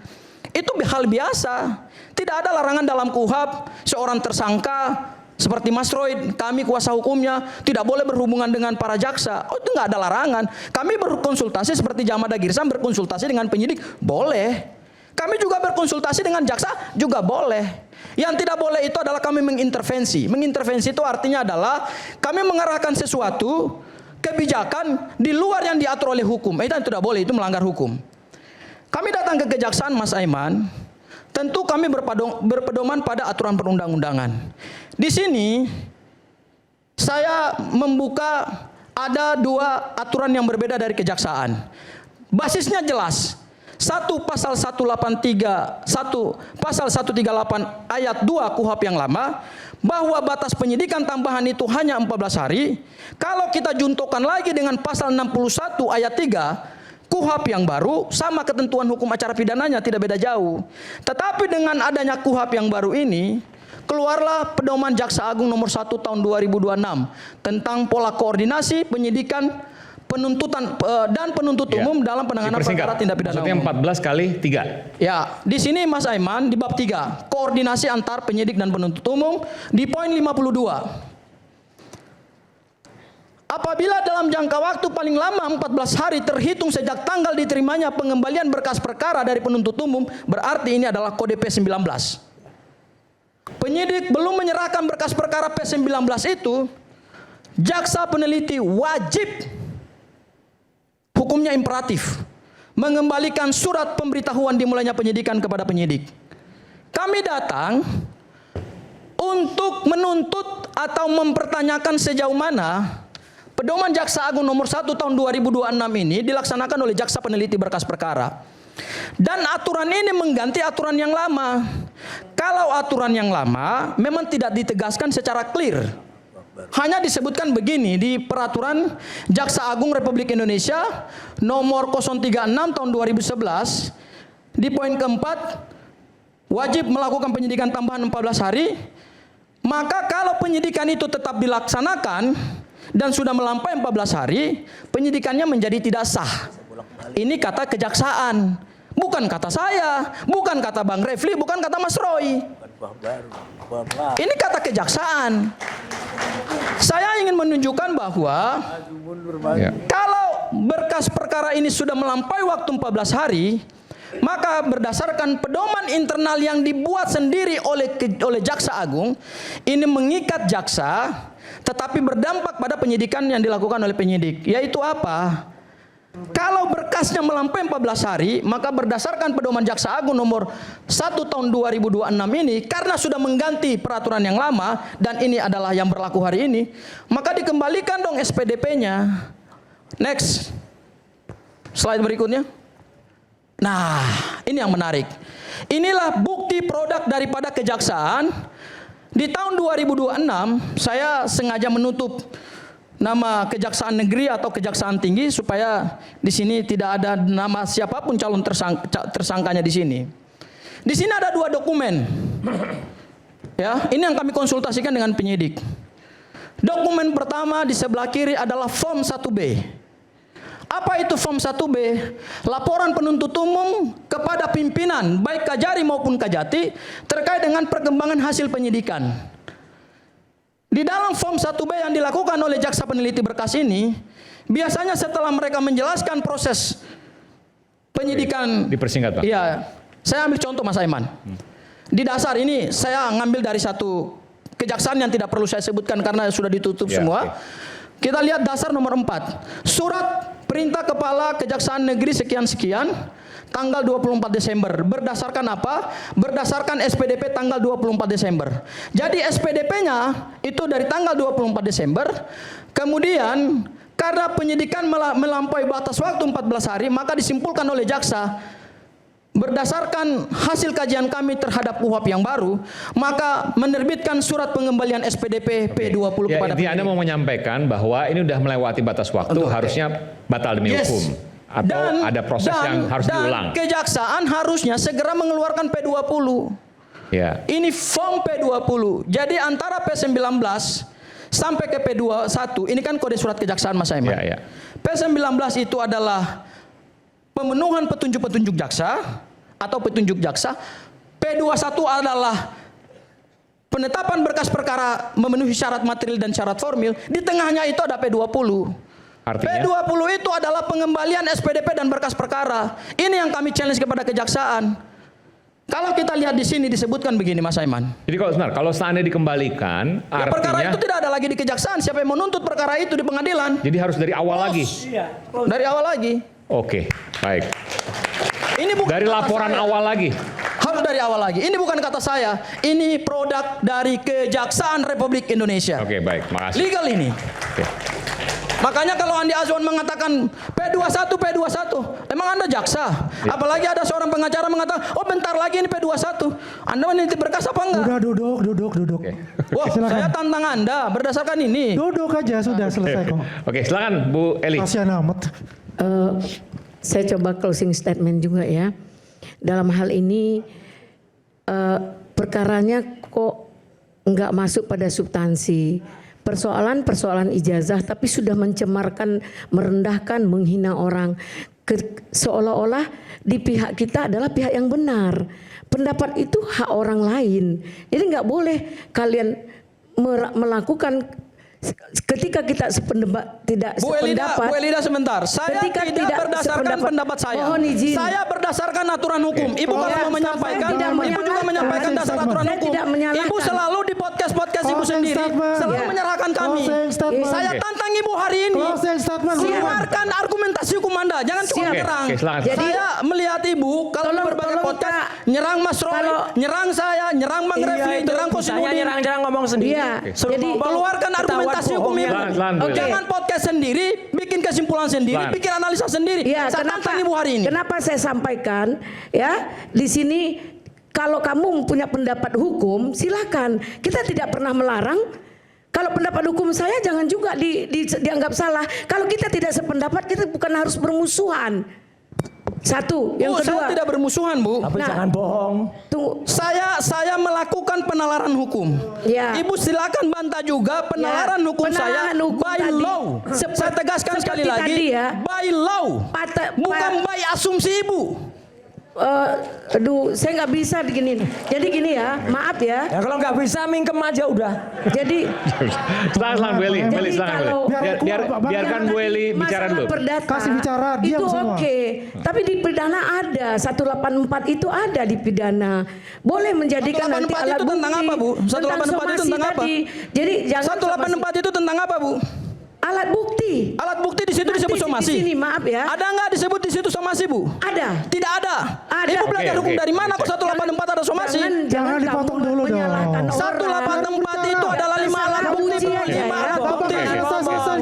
itu hal biasa. Tidak ada larangan dalam KUHP seorang tersangka seperti Mas Roy, kami kuasa hukumnya tidak boleh berhubungan dengan para jaksa. Oh, itu nggak ada larangan. Kami berkonsultasi seperti Jamada Girsam berkonsultasi dengan penyidik, boleh. Kami juga berkonsultasi dengan jaksa, juga boleh. Yang tidak boleh itu adalah kami mengintervensi. Mengintervensi itu artinya adalah kami mengarahkan sesuatu kebijakan di luar yang diatur oleh hukum. Itu tidak boleh, itu melanggar hukum. Kami datang ke kejaksaan Mas Aiman, tentu kami berpedoman pada aturan perundang-undangan. Di sini saya ada dua aturan yang berbeda dari kejaksaan. Basisnya jelas. 1 pasal 138 ayat 2 KUHP yang lama, bahwa batas penyidikan tambahan itu hanya 14 hari. Kalau kita juntokan lagi dengan pasal 61 ayat 3 KUHP yang baru, sama ketentuan hukum acara pidananya, tidak beda jauh. Tetapi dengan adanya KUHP yang baru ini, keluarlah Pedoman Jaksa Agung nomor 1 tahun 2026 tentang pola koordinasi penyidikan, penuntutan dan penuntut umum dalam penanganan perkara tindak pidana maksudnya umum. 14 kali 3. Ya, di sini Mas Aiman di bab 3, koordinasi antar penyidik dan penuntut umum di poin 52. Apabila dalam jangka waktu paling lama 14 hari terhitung sejak tanggal diterimanya pengembalian berkas perkara dari penuntut umum, berarti ini adalah kode P19. Penyidik belum menyerahkan berkas perkara P19 itu, jaksa peneliti wajib, hukumnya imperatif, mengembalikan surat pemberitahuan dimulainya penyidikan kepada penyidik. Kami datang untuk menuntut atau mempertanyakan sejauh mana Pedoman Jaksa Agung nomor 1 tahun 2026 ini dilaksanakan oleh jaksa peneliti berkas perkara. Dan aturan ini mengganti aturan yang lama. Kalau aturan yang lama memang tidak ditegaskan secara clear. Hanya disebutkan begini di Peraturan Jaksa Agung Republik Indonesia nomor 036 tahun 2011 di poin keempat, wajib melakukan penyidikan tambahan 14 hari. Maka kalau penyidikan itu tetap dilaksanakan dan sudah melampaui 14 hari, penyidikannya menjadi tidak sah. Ini kata kejaksaan, bukan kata saya, bukan kata Bang Refli, bukan kata Mas Roy. Ini kata kejaksaan. Saya ingin menunjukkan bahwa kalau berkas perkara ini sudah melampaui waktu 14 hari, maka berdasarkan pedoman internal yang dibuat sendiri oleh Jaksa Agung, ini mengikat jaksa, tetapi berdampak pada penyidikan yang dilakukan oleh penyidik. Yaitu apa? Kalau berkasnya melampaui 14 hari, maka berdasarkan pedoman Jaksa Agung nomor 1 tahun 2026 ini, karena sudah mengganti peraturan yang lama, dan ini adalah yang berlaku hari ini, maka dikembalikan dong SPDP-nya. Next. Slide berikutnya. Nah, ini yang menarik. Inilah bukti produk daripada kejaksaan. Di tahun 2026, saya sengaja menutup nama Kejaksaan Negeri atau Kejaksaan Tinggi supaya di sini tidak ada nama siapapun calon tersangkanya di sini. Di sini ada 2 dokumen. Ya, ini yang kami konsultasikan dengan penyidik. Dokumen pertama di sebelah kiri adalah Form 1B. Apa itu Form 1B? Laporan penuntut umum kepada pimpinan baik Kajari maupun Kajati terkait dengan perkembangan hasil penyidikan. Di dalam Form 1B yang dilakukan oleh jaksa peneliti berkas ini, biasanya setelah mereka menjelaskan proses penyidikan. Dipersingkat, Pak. Iya, saya ambil contoh Mas Aiman. Di dasar ini saya ngambil dari satu kejaksaan yang tidak perlu saya sebutkan karena sudah ditutup semua. Kita lihat dasar nomor 4. Surat Perintah Kepala Kejaksaan Negeri sekian-sekian tanggal 24 Desember. Berdasarkan apa? Berdasarkan SPDP tanggal 24 Desember. Jadi SPDP-nya itu dari tanggal 24 Desember. Kemudian karena penyidikan melampaui batas waktu 14 hari, maka disimpulkan oleh jaksa, berdasarkan hasil kajian kami terhadap KUHP yang baru, maka menerbitkan surat pengembalian SPDP P20 kepada Anda mau menyampaikan bahwa ini sudah melewati batas waktu, harusnya batal demi hukum. Atau ada proses yang harus diulang. Dan kejaksaan harusnya segera mengeluarkan P20. Ya. Ini form P20. Jadi antara P19 sampai ke P21, ini kan kode surat kejaksaan Mas Aiman. Ya, ya. P19 itu adalah pemenuhan petunjuk-petunjuk jaksa atau petunjuk jaksa. P21 adalah penetapan berkas perkara memenuhi syarat material dan syarat formil. Di tengahnya itu ada P20. Artinya? P20 itu adalah pengembalian SPDP dan berkas perkara. Ini yang kami challenge kepada kejaksaan. Kalau kita lihat di sini disebutkan begini Mas Aiman. Jadi kalau seandainya dikembalikan, Ya, artinya perkara itu tidak ada lagi di kejaksaan. Siapa yang menuntut perkara itu di pengadilan? jadi harus dari awal lagi. Dari awal lagi. Oke, baik. Ini bukan Dari kata laporan saya. awal lagi. Harus dari awal lagi. Ini bukan kata saya. Ini produk dari Kejaksaan Republik Indonesia. Oke, baik. Makasih. Legal ini. Oke. Makanya kalau Andi Azwan mengatakan P21, emang Anda jaksa? Apalagi ada seorang pengacara mengatakan, oh bentar lagi ini P21. Anda meneliti berkas apa enggak? Udah duduk. Wah, saya tantang Anda berdasarkan ini. Duduk aja sudah selesai kok. Oke, silakan Bu Eli. Kasihan amat. Saya coba closing statement juga ya. Dalam hal ini perkaranya kok nggak masuk pada substansi. Persoalan ijazah tapi sudah mencemarkan, merendahkan, menghina orang. Seolah-olah di pihak kita adalah pihak yang benar. Pendapat itu hak orang lain. Jadi nggak boleh kalian melakukan ketika kita tidak Bu Elida sebentar. Saya tidak berdasarkan pendapat saya. Mohon izin. Saya berdasarkan aturan hukum. Ibu kalau mau menyampaikan, Ibu juga menyampaikan dasar aturan hukum. Ibu selalu di podcast Ibu sendiri selalu menyerahkan kami. Saya tantang Ibu hari ini. Keluarkan argumentasi hukum Anda. Jangan cuma menyerang. Saya melihat Ibu kalau di berbagai podcast nyerang Mas Roy, nyerang saya, nyerang Bang Refli, nyerang Kosimudin. Nyerang ngomong sendiri. Jadi keluarkan argumentasi hukum Ibu. Jangan podcast sendiri, bikin kesimpulan sendiri, bikin analisa sendiri. Saya tantang Ibu hari ini. Kenapa saya sampaikan ya di sini kalau kamu punya pendapat hukum silakan. Kita tidak pernah melarang. Kalau pendapat hukum saya jangan juga dianggap salah. Kalau kita tidak sependapat kita bukan harus bermusuhan. Satu, yang kedua. Saya tidak bermusuhan, Bu. Tapi jangan bohong. Tunggu. Saya melakukan penalaran hukum. Ya. Ibu silakan bantah juga penalaran hukum saya by law. Saya tegaskan sekali lagi, by law. Bukan by asumsi Ibu. Aduh, saya nggak bisa begini. Jadi gini ya, maaf ya. Ya kalau nggak bisa mingkem aja udah. Jadi Silakan Bu Eli, Jadi silakan Bu kalau- Eli. Biarkan Bu Eli bicara dulu. Perdata, Kasih bicara, diam itu semua. oke. Tapi di pidana ada 184 itu ada di pidana. Boleh menjadikan nanti 184 alat itu tentang bukti. apa, Bu? 184 itu tentang apa? Tadi. Jadi jangan 184 itu tentang apa, Bu? alat bukti. Alat bukti di situ Nanti disebut somasi. Di sini maaf ya. Ada nggak disebut di situ somasi, Bu? Ada. Tidak ada. Ada. Ibu belajar Oke, hukum oke. dari mana kok 184 ada somasi? Jangan dipotong dulu dong. 184 itu adalah 5 alat bukti. Uji aja ya. 5 alat bukti.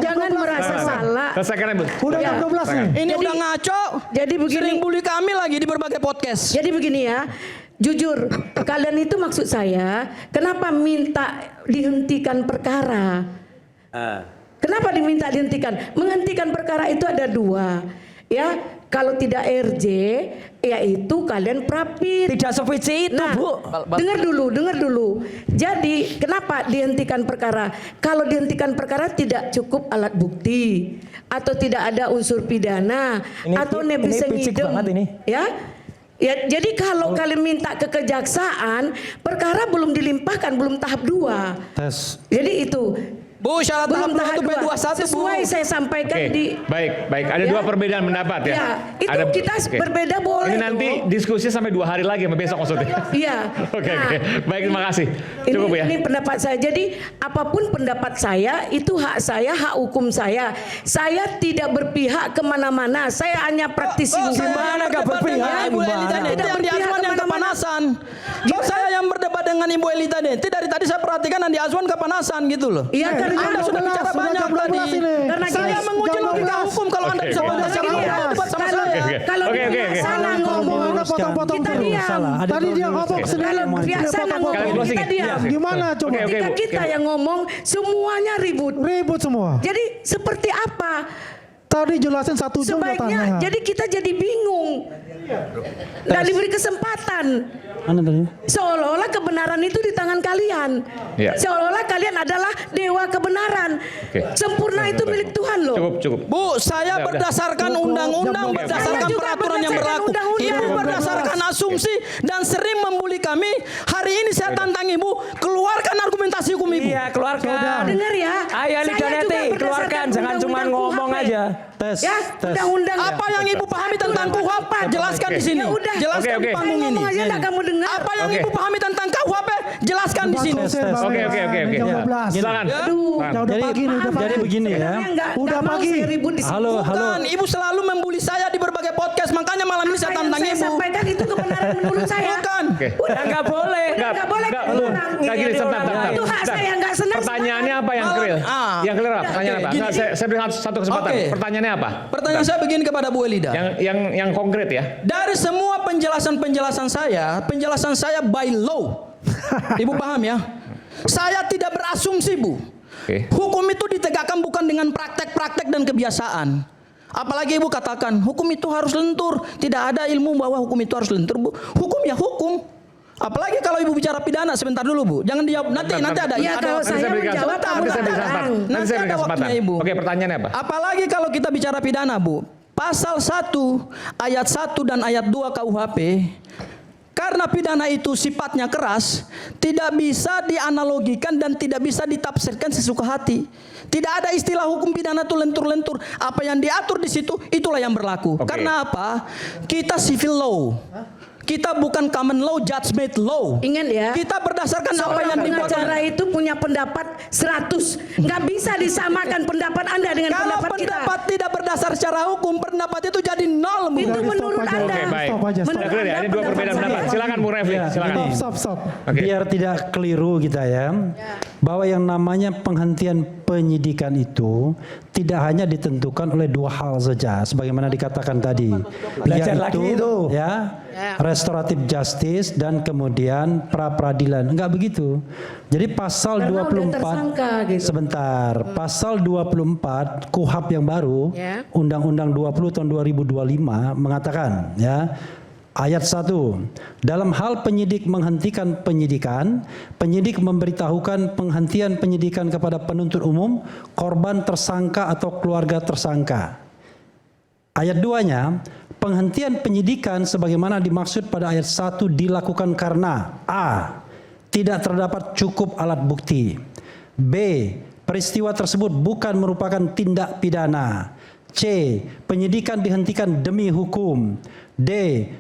Jangan merasa salah. Selesaikan Ibu. Udah jam 12 nih. Ini udah ngaco. Jadi begini. Sering bully kami lagi di berbagai podcast. Jadi begini ya, jujur kalian itu maksud saya, kenapa minta dihentikan perkara? Kenapa diminta dihentikan? Menghentikan perkara itu ada dua, ya. Kalau tidak RJ, yaitu kalian prapit. Tidak sevisi itu, Nah, Bu. dengar dulu. Jadi kenapa dihentikan perkara? Kalau dihentikan perkara tidak cukup alat bukti atau tidak ada unsur pidana atau ini nebis picik ngidem, banget ini. ya. Ya, jadi kalau kalian minta ke kejaksaan, perkara belum dilimpahkan, belum tahap 2. Tes. Jadi itu Bu, syarat tahap belum 2 tahap itu 2. P21, Bu. Sesuai saya sampaikan Oke, di baik. Ada Ya. dua perbedaan pendapat ya. Ya, itu kita oke. berbeda boleh Ini nanti dong. diskusi sampai 2 hari lagi, sampai besok maksudnya. Iya. Oke. Nah, Baik, terima kasih. Cukup ya. Ini pendapat saya. Jadi apapun pendapat saya itu hak saya, hak hukum saya. Saya tidak berpihak kemana-mana. Saya hanya praktisi hukum. Gimana gak berpihak? Ibu Elita Gimana? Neti yang di Azwan yang kepanasan. Kok saya yang berdebat dengan Ibu Elita Neti dari tadi saya perhatikan Andi Azwan kepanasan gitu loh. Iya, karena Anda sudah bicara banyak tadi. Karena Saya gini, menguji jam logika 12. hukum kalau Anda bisa Oke. baca secara Karena hukum debat sama kalau saya. kalau Oke, di oke, pihak oke. sana Ngomong ngomong, Anda potong-potong kita terus. diam. Salah. Ada Tadi dia ngomong sendiri. Kalau pihak Dia sana potong-potong. ngomong, Kalian closing kita ya? diam. Gimana coba? Oke, Ketika kita yang ngomong, semuanya ribut. Ribut semua. Jadi seperti apa? Tadi jelasin 1 jam udah Sebaiknya tanya. jadi kita jadi bingung. Nggak diberi kesempatan. Mana tadi? Seolah-olah kebenaran itu di tangan kalian. Ya. Seolah-olah kalian adalah dewa kebenaran. Oke. Sempurna itu milik Tuhan loh. Cukup. Bu, saya Udah. berdasarkan undang-undang, Oke, oke. berdasarkan Saya juga peraturan yang berdasarkan berlaku. undang-undang. Ibu berdasarkan asumsi dan sering membuli kami. Hari ini saya tantang Ibu, keluarkan argumentasi hukum Ibu. Iya, keluarkan. Dengar ya. Ayo Saya Elida juga Neti, berdasarkan keluarkan. Jangan cuma undang-undang ngomong KUHP. aja. Tes. Ya, Tes. undang-undang. Apa yang Ibu pahami tentang KUHP? Jelaskan di sini. Ya udah. Jelaskan Oke, di oke. panggung Saya ini. ngomong aja enggak kamu dengar. Apa yang Oke. Ibu pahami tentang KUHP? Jelaskan di sini. Tes, tes, Oke. Jam 12. Silakan. Aduh. Ya udah pagi nih, udah Jadi pagi. begini ya. Sebenarnya Udah nggak mau pagi. saya ribut di sini. Halo. Bukan, Ibu selalu membuli saya di berbagai podcast, makanya malam ini saya Apa yang tantang saya Ibu. sampaikan itu kebenaran menurut saya. Bukan. Oke. Ya nggak boleh. Nggak boleh Nggak, orang nggak gini, ngiri sebentar, orang. sebentar. Itu hak saya, nggak senang. Pertanyaannya apa yang clear? Yang clear apa? Pertanyaan apa? Gini. Nggak, saya beri satu kesempatan. Oke. Pertanyaannya apa? Pertanyaan saya begini kepada Bu Elida. Yang konkret ya. Dari semua penjelasan saya by law. Ibu paham ya? Saya tidak berasumsi, Bu. Oke. Hukum itu ditegakkan bukan dengan praktek-praktek dan kebiasaan. Apalagi Ibu katakan, hukum itu harus lentur. Tidak ada ilmu bahwa hukum itu harus lentur, Bu. Hukum ya hukum. Apalagi kalau Ibu bicara pidana, sebentar dulu, Bu. Jangan dijawab. Nanti ada. Iya, kalau Nanti saya saya berikan menjawab, kesempatan. kamu Nanti saya berikan larang. kesempatan. Nanti Nanti saya ada berikan kesempatan. waktunya, Ibu. Oke, pertanyaannya apa? Apalagi kalau kita bicara pidana, Bu. Pasal 1, ayat 1 dan ayat 2 KUHP. Karena pidana itu sifatnya keras, tidak bisa dianalogikan dan tidak bisa ditafsirkan sesuka hati. Tidak ada istilah hukum pidana itu lentur-lentur. Apa yang diatur di situ, itulah yang berlaku. Oke. Karena apa? Kita civil law. Kita bukan common law, judgment law. Ingat ya. Kita berdasarkan apa Seorang yang dibuat. pengacara itu punya pendapat 100. Nggak bisa disamakan pendapat Anda dengan Kalau pendapat kita. pendapat tidak berdasar secara hukum, pendapat itu jadi nol, Bu. Itu Stop menurut aja. Anda. Oke, baik. Stop aja, stop. Sudah clear ya? Ini dua perbedaan pendapat. Silakan Bu Refli, silakan. Stop. Oke. Biar tidak keliru kita ya, bahwa yang namanya penghentian penyidikan itu tidak hanya ditentukan oleh dua hal saja, sebagaimana dikatakan tadi, Belajar lagi itu. ya, restoratif justice dan kemudian pra peradilan. Enggak begitu. Jadi pasal Karena udah 24 tersangka gitu. sebentar, pasal 24 KUHP yang baru, Ya. Undang-Undang 20 tahun 2025 mengatakan ya, ayat 1, dalam hal penyidik menghentikan penyidikan, penyidik memberitahukan penghentian penyidikan kepada penuntut umum, korban tersangka atau keluarga tersangka. Ayat 2-nya, penghentian penyidikan sebagaimana dimaksud pada ayat 1 dilakukan karena A. Tidak terdapat cukup alat bukti. B. Peristiwa tersebut bukan merupakan tindak pidana. C. Penyidikan dihentikan demi hukum. D.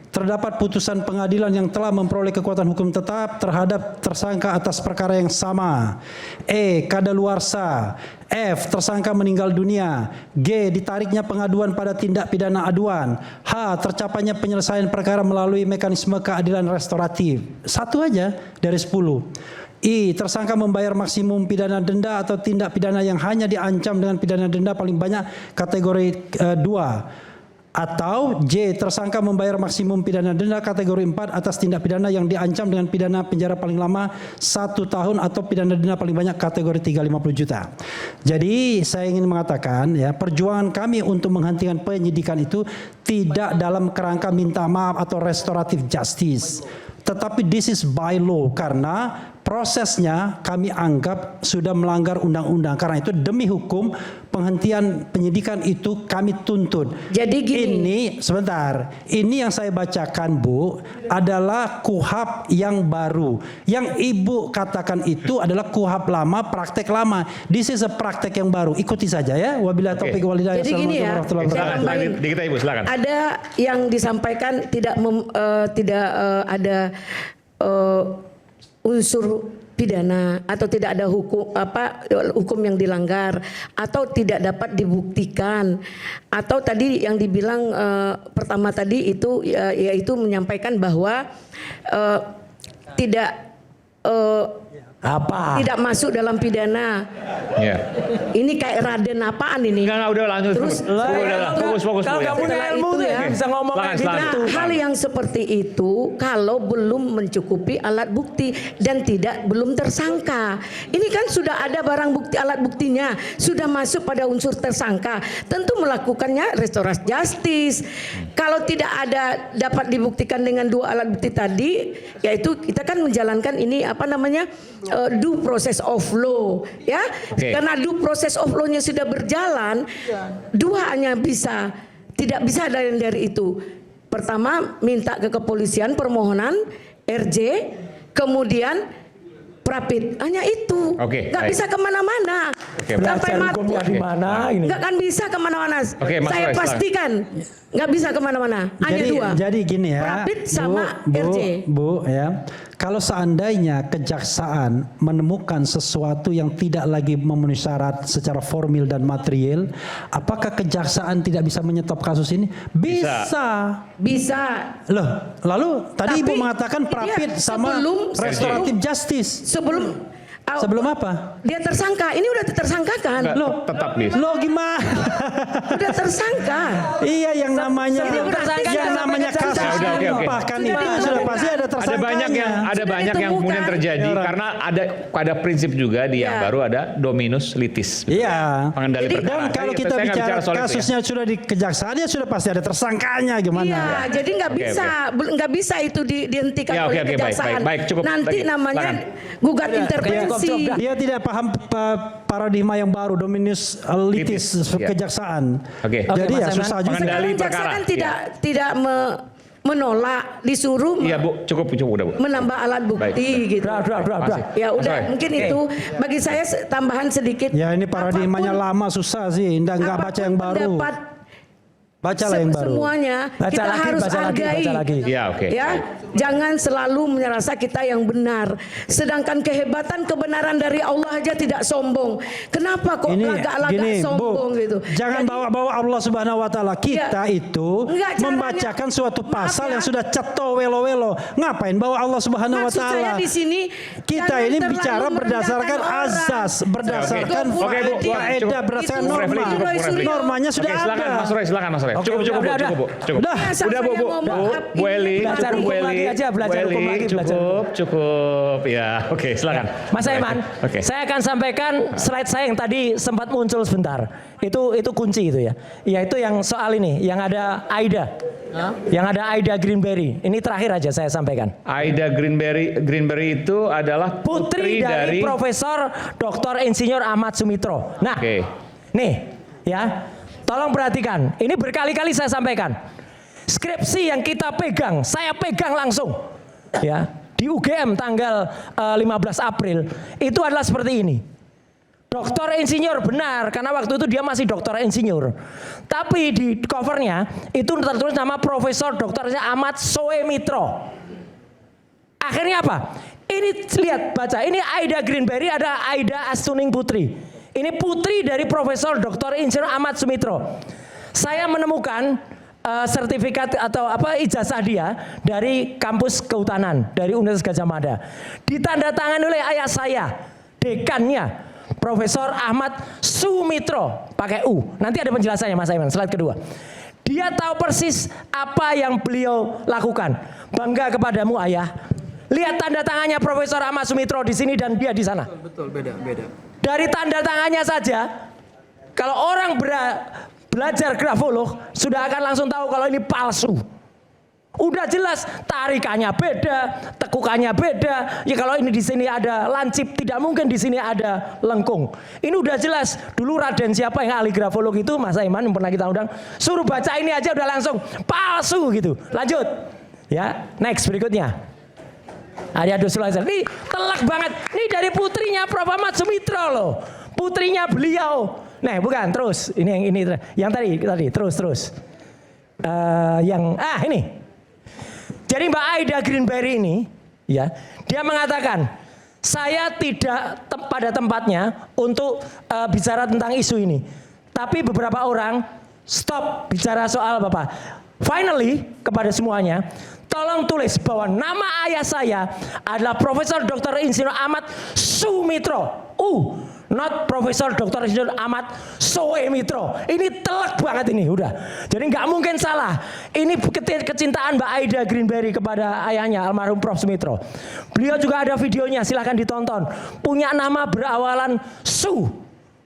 Terdapat putusan pengadilan yang telah memperoleh kekuatan hukum tetap terhadap tersangka atas perkara yang sama. E. Kadaluarsa. F. Tersangka meninggal dunia. G. Ditariknya pengaduan pada tindak pidana aduan. H. Tercapainya penyelesaian perkara melalui mekanisme keadilan restoratif. Satu aja dari 10. I. Tersangka membayar maksimum pidana denda atau tindak pidana yang hanya diancam dengan pidana denda paling banyak kategori 2. Atau J. Tersangka membayar maksimum pidana denda kategori 4 atas tindak pidana yang diancam dengan pidana penjara paling lama 1 tahun atau pidana denda paling banyak kategori 350 juta. Jadi saya ingin mengatakan ya, perjuangan kami untuk menghentikan penyidikan itu tidak dalam kerangka minta maaf atau restoratif justice. Tetapi this is by law karena prosesnya kami anggap sudah melanggar undang-undang. Karena itu demi hukum penghentian penyidikan itu kami tuntut. Jadi gini. Ini sebentar. Ini yang saya bacakan Bu adalah KUHP yang baru. Yang Ibu katakan itu adalah KUHP lama, praktek lama. This is a praktek yang baru. Ikuti saja ya. Wabillahi taufiq wal hidayah. Jadi gini ya, Assalamualaikum warahmatullahi saya wabarakatuh. tambahin. Dikit Ibu, silakan. Ada yang disampaikan tidak ada unsur pidana atau tidak ada hukum yang dilanggar atau tidak dapat dibuktikan atau tadi yang dibilang pertama tadi itu yaitu menyampaikan bahwa tidak tidak masuk dalam pidana. Ya. Ini kayak Raden apaan ini? Enggak, udah lanjut. Terus Fokus Kalau ya. nggak punya Setelah ilmu itu tuh ya. ya bisa ngomong kayak Silakan, gitu. Nah, hal yang seperti itu kalau belum mencukupi alat bukti dan belum tersangka. Ini kan sudah ada barang bukti, alat buktinya sudah masuk pada unsur tersangka. Tentu melakukannya restoratif justice. Kalau tidak ada dapat dibuktikan dengan dua alat bukti tadi, yaitu kita kan menjalankan ini due process of law, ya. Oke. Karena due process of law-nya sudah berjalan, dua hanya tidak bisa dari itu. Pertama, minta ke kepolisian permohonan RJ, kemudian Prapit, hanya itu. Oke, Nggak baik. bisa kemana-mana. Oke, Sampai Belajar mati. hukumnya di mana ini? Nggak kan bisa kemana-mana. Oke, Mas Saya Roy, pastikan nggak bisa kemana-mana. Hanya dua. Jadi gini ya, Prapit sama Bu, RJ. Bu ya. Kalau seandainya kejaksaan menemukan sesuatu yang tidak lagi memenuhi syarat secara formil dan material, apakah kejaksaan tidak bisa menyetop kasus ini? Bisa. Loh, lalu tadi Tapi Ibu mengatakan prapit dia sama restoratif justice. Sebelum apa? Dia tersangka, ini udah ditersangkakan. Enggak, Loh, tetap bisa. Lo gimana? Udah tersangka. Iya, yang namanya sebelum tersangka yang jangan namanya sampai kasus tersangka. Oke, oke. dilimpahkan itu sudah pasti ada tersangkanya. Ada banyak yang kemudian terjadi karena ada prinsip juga di yang Ya. baru ada dominus litis. Iya. Pengendali Jadi, perkara. Dan kalau Jadi, kita saya nggak bicara soal itu ya. kasusnya sudah di kejaksaan, ya sudah pasti ada tersangkanya gimana? Iya, jadi nggak Oke, bisa, nggak bisa itu dihentikan Ya, oleh oke, baik, kejaksaan. baik, cukup. Nanti Lagi, namanya silakan. gugat intervensi. Dia tidak paham paradigma yang baru dominus litis Litis, ya. kejaksaan. Oke. Jadi Oke, ya Mas susah Aiman. juga. Pengendali Sekarang jaksa perkara. kan tidak menolak, disuruh Iya Bu, cukup udah Bu. menambah alat bukti gitu. Udah. Ya udah, Mas Roy. mungkin Oke. itu bagi saya tambahan sedikit. Ya ini paradigmanya Apapun- lama susah sih, nggak baca yang baru. pendapat Bacalah yang baru. semuanya kita harus hargai. baca lagi. Ya, oke. Ya, jangan selalu merasa kita yang benar. Sedangkan kehebatan kebenaran dari Allah aja tidak sombong. Kenapa kok Ini lagak-lagak gini, sombong Bu, gitu? jangan Jadi, bawa-bawa Allah Subhanahu wa taala. Kita itu Enggak, caranya- membacakan suatu pasal Maaf ya. yang sudah ceto welo-welo. Ngapain bawa Allah Subhanahu wa maksud saya taala? di sini Kita jangan ini terlalu bicara berdasarkan merendahkan azas, orang. berdasarkan Oke, Bu, faedah, berdasarkan Itu norma. Bung Refli. Normanya Oke, sudah silakan ada. Mas Roy, silakan Mas Roy. Oke, Cukup, udah. cukup. Udah. Biasa Udah Bu, saya ngomong, Bu Eli, Belajar cukup Bu hukum Eli. lagi aja, belajar Bu hukum Eli, lagi, belajar cukup. Ya, oke, silakan. Mas Aiman, Oke. saya akan sampaikan slide saya yang tadi sempat muncul sebentar. Itu kunci itu ya. Yaitu yang soal ini, yang ada Aida. Yang ada Aida Greenberry. Ini terakhir aja saya sampaikan. Aida Greenberry itu adalah Putri dari Profesor Dr. Insinyur Ahmad Sumitro. Nah, Oke. nih ya, tolong perhatikan. Ini berkali-kali saya sampaikan. Skripsi yang kita pegang, saya pegang langsung. Ya, di UGM tanggal 15 April itu adalah seperti ini. Doktor Insinyur benar, karena waktu itu dia masih Doktor Insinyur. Tapi di covernya itu tertulis nama Profesor Dr. Ahmad Soemitro. Akhirnya apa? Ini lihat baca, ini Aida Greenberry, ada Aida Astuning Putri. Ini putri dari Profesor Dr. Insinyur Ahmad Sumitro. Saya menemukan sertifikat atau ijazah dia dari kampus kehutanan dari Universitas Gadjah Mada. Ditandatangani oleh ayah saya, dekannya Profesor Ahmad Sumitro, pakai U. Nanti ada penjelasannya Mas Aiman, slide kedua. Dia tahu persis apa yang beliau lakukan. Bangga kepadamu ayah. Lihat tanda tangannya Profesor Ahmad Sumitro di sini dan dia di sana. Betul, beda. Dari tanda tangannya saja, kalau orang belajar grafolog sudah akan langsung tahu kalau ini palsu. Udah jelas tarikannya beda, tekukannya beda. Ya kalau ini di sini ada lancip, tidak mungkin di sini ada lengkung. Ini udah jelas. Dulu Raden siapa yang ahli grafolog itu, Mas Aiman yang pernah kita undang, suruh baca ini aja udah langsung palsu gitu. Lanjut. Ya, next berikutnya. Arya Sulaiman. Ini telak banget. Ini dari putrinya Prof. Ahmad Sumitro loh. Putrinya beliau. Nah, bukan, terus. Ini yang ini yang tadi terus. Ini. Jadi Mbak Aida Greenberry ini, ya, dia mengatakan, saya tidak pada tempatnya untuk bicara tentang isu ini. Tapi beberapa orang stop bicara soal Bapak. Finally, kepada semuanya, tolong tulis bahwa nama ayah saya adalah Profesor Dr. Insinyur Ahmad Sumitro. Not Profesor Dr. Insinyur Ahmad Soemitro. Ini telak banget ini, udah. Jadi nggak mungkin salah. Ini kecintaan Mbak Aida Greenberry kepada ayahnya almarhum Prof. Sumitro. Beliau juga ada videonya, silahkan ditonton. Punya nama berawalan Su,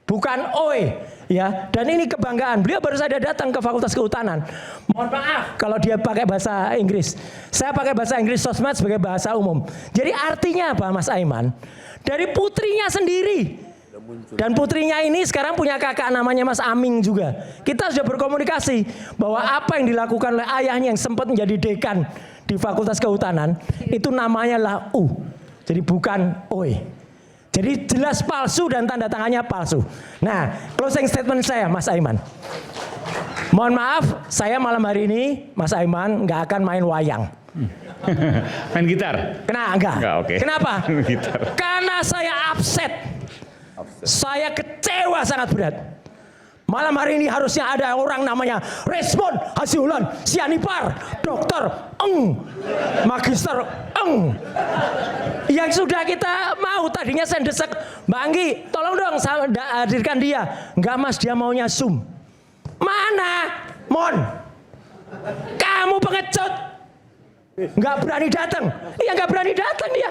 bukan Oe. Ya, dan ini kebanggaan. Beliau baru saja datang ke Fakultas Kehutanan. Mohon maaf kalau dia pakai bahasa Inggris. Saya pakai bahasa Inggris sosmed sebagai bahasa umum. Jadi artinya apa, Mas Aiman? Dari putrinya sendiri. Dan putrinya ini sekarang punya kakak namanya Mas Aming juga. Kita sudah berkomunikasi bahwa apa yang dilakukan oleh ayahnya yang sempat menjadi dekan di Fakultas Kehutanan itu namanya lah U. Jadi bukan Oe. Jadi jelas palsu dan tanda tangannya palsu. Nah, closing statement saya, Mas Aiman. Mohon maaf, saya malam hari ini, Mas Aiman, nggak akan main wayang. Main gitar? Enggak. Enggak, oke. Kenapa? Gitar. Karena saya upset. Saya kecewa sangat berat. Malam hari ini harusnya ada orang namanya Resmond Hasibulan Sianipar, Dokter Magister yang sudah kita mau tadinya saya desek, Mbak Anggi tolong dong hadirkan dia. Enggak Mas, dia maunya Zoom. Mana Mon, kamu pengecut, nggak berani datang. Iya nggak berani datang dia.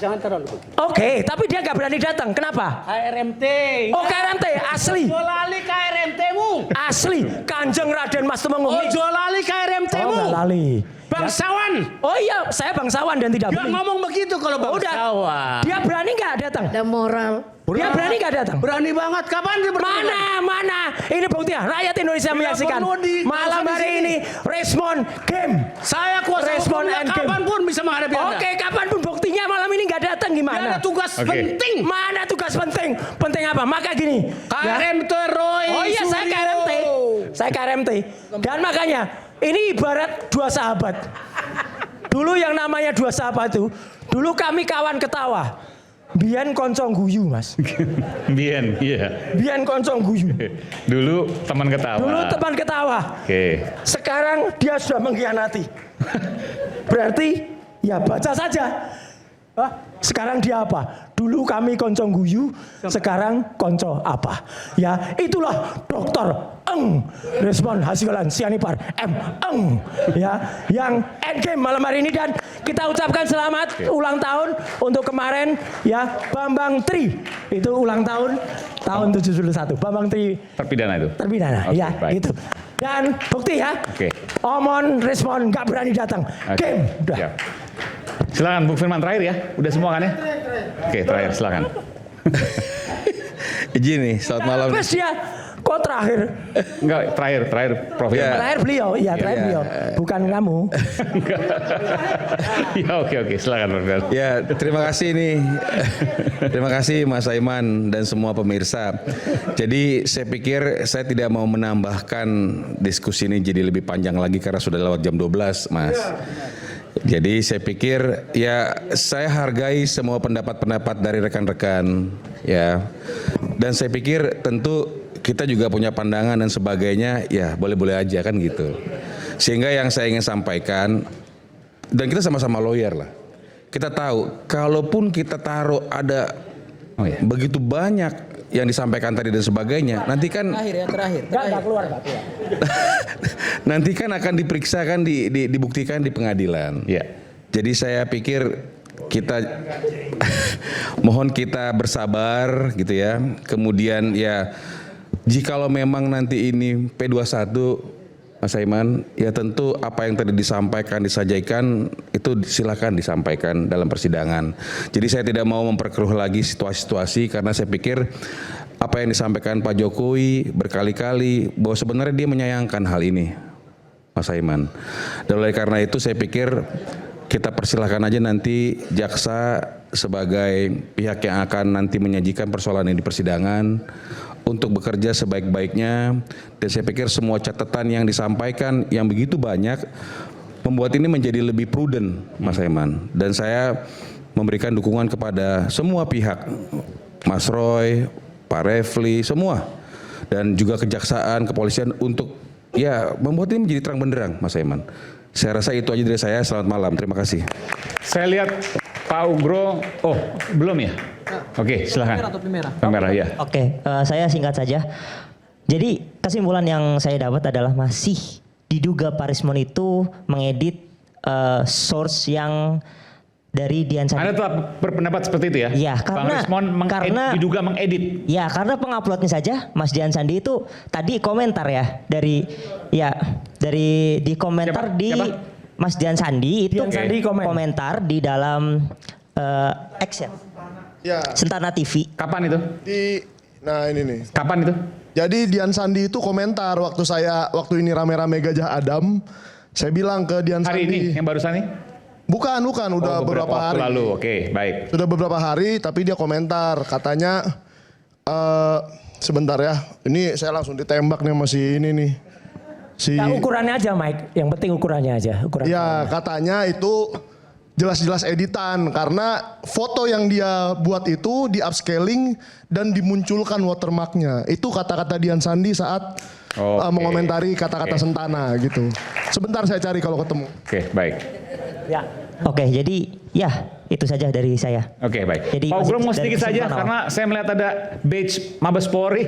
Jangan terlalu. Oke, tapi dia nggak berani datang. Kenapa? KRMT. Oh KRMT asli. Lali KRMT-mu. Asli. Kanjeng Raden Mas Temenggung. Ojo lali KRMT-mu. Oh nggak lali. Bangsawan. Oh iya, saya bangsawan dan tidak Gak berani. ngomong begitu kalau bangsawan. Dia berani nggak datang? Ada moral. Dia berani nggak datang? Berani banget. Kapan dia berani? Mana? Ini buktinya. Rakyat Indonesia menyaksikan. perlu Malam hari ini Resmond Game. Saya kuasa Respon hukumnya and game. kapanpun bisa menghadapi Anda. Oke, kapanpun buktinya malam ini nggak datang Dia gimana? ada tugas Oke. penting. Mana tugas penting? Penting apa? Maka gini. KRMT Roy Oh iya, saya Suryo. KRMT. Saya KRMT. Dan makanya ini ibarat dua sahabat. Dulu yang namanya dua sahabat itu, dulu kami kawan ketawa. Biyen koncong guyu, Mas. Bien, iya. Biyen koncong guyu. Dulu teman ketawa. Dulu teman ketawa. Oke. Sekarang dia sudah mengkhianati. Berarti ya baca saja. Hah? Sekarang dia apa? Dulu kami koncong guyu, sekarang konco apa? Ya itulah Dokter Resmond Hasibulan Sianipar ya yang endgame malam hari ini, dan kita ucapkan selamat ulang tahun untuk kemarin ya Bambang Tri, itu ulang tahun 71 Bambang Tri Terpidana itu. terpidana. Oke, Ya baik. gitu. Dan bukti ya. Oke. Omon Resmond nggak berani datang. Oke. Game udah. Siap. Silakan Bung Firman terakhir ya. Udah semua kan ya? Oke, terakhir silakan. Izin nih, selamat malam. Terus dia kok terakhir? Enggak, terakhir Prof. Ya. Firman. Terakhir beliau, iya terakhir Ya. beliau, bukan kamu. Ya oke, silakan Prof. Firman. Ya, terima kasih nih. Terima kasih Mas Aiman dan semua pemirsa. Jadi saya pikir saya tidak mau menambahkan diskusi ini jadi lebih panjang lagi karena sudah lewat jam 12, Mas. Jadi saya pikir ya saya hargai semua pendapat-pendapat dari rekan-rekan ya. Dan saya pikir tentu kita juga punya pandangan dan sebagainya, ya boleh-boleh aja kan gitu. Sehingga yang saya ingin sampaikan, dan kita sama-sama lawyer lah. Kita tahu kalaupun kita taruh ada begitu banyak yang disampaikan tadi dan sebagainya, nanti kan Nggak keluar. nanti kan akan diperiksa kan dibuktikan di pengadilan. Iya. Jadi saya pikir kita mohon kita bersabar gitu ya. Kemudian ya jikalau memang nanti ini P21 Mas Aiman, ya tentu apa yang tadi disampaikan, disajikan itu silakan disampaikan dalam persidangan. Jadi saya tidak mau memperkeruh lagi situasi-situasi karena saya pikir apa yang disampaikan Pak Jokowi berkali-kali bahwa sebenarnya dia menyayangkan hal ini, Mas Aiman. Dan oleh karena itu saya pikir kita persilahkan aja nanti jaksa sebagai pihak yang akan nanti menyajikan persoalan ini di persidangan untuk bekerja sebaik-baiknya, dan saya pikir semua catatan yang disampaikan yang begitu banyak membuat ini menjadi lebih prudent, Mas Aiman. Dan saya memberikan dukungan kepada semua pihak, Mas Roy, Pak Refli, semua, dan juga kejaksaan, kepolisian untuk ya membuat ini menjadi terang benderang, Mas Aiman. Saya rasa itu aja dari saya. Selamat malam, terima kasih. Saya lihat Pak Ugro, oh belum ya? Oke, silakan. Kamera ya. Oke, saya singkat saja. Jadi kesimpulan yang saya dapat adalah masih diduga Pak Resmond itu mengedit source yang dari Dian Sandi. Anda telah berpendapat seperti itu ya? Iya, Bang Resmond diduga mengedit. Ya, karena penguploadnya saja Mas Dian Sandi itu tadi komentar ya dari di komentar Siapa? Mas Dian Sandi itu Dian Sandi komentar di dalam X ya. Ya, Sentana TV. Kapan itu? nah ini nih. Kapan itu? Jadi Dian Sandi itu komentar waktu ini rame-rame Gajah Adam. Saya bilang ke Dian Hari Sandi. ini yang barusan ini? Bukan, udah beberapa waktu hari. lalu. Oke, baik. Sudah beberapa hari, tapi dia komentar katanya sebentar ya. Ini saya langsung ditembak nih masih ini nih. Nah, ukurannya aja Mike, yang penting ukurannya aja. Ya katanya itu jelas-jelas editan karena foto yang dia buat itu di upscaling dan dimunculkan watermarknya. Itu kata-kata Dian Sandi saat mengomentari kata-kata Sentana gitu. Sebentar saya cari kalau ketemu. Oke, baik. Ya. Oke, jadi ya itu saja dari saya. Oke, baik. Jadi Pak Ugro mau dari sedikit saja kesimpulan awal. karena saya melihat ada badge Mabes Polri.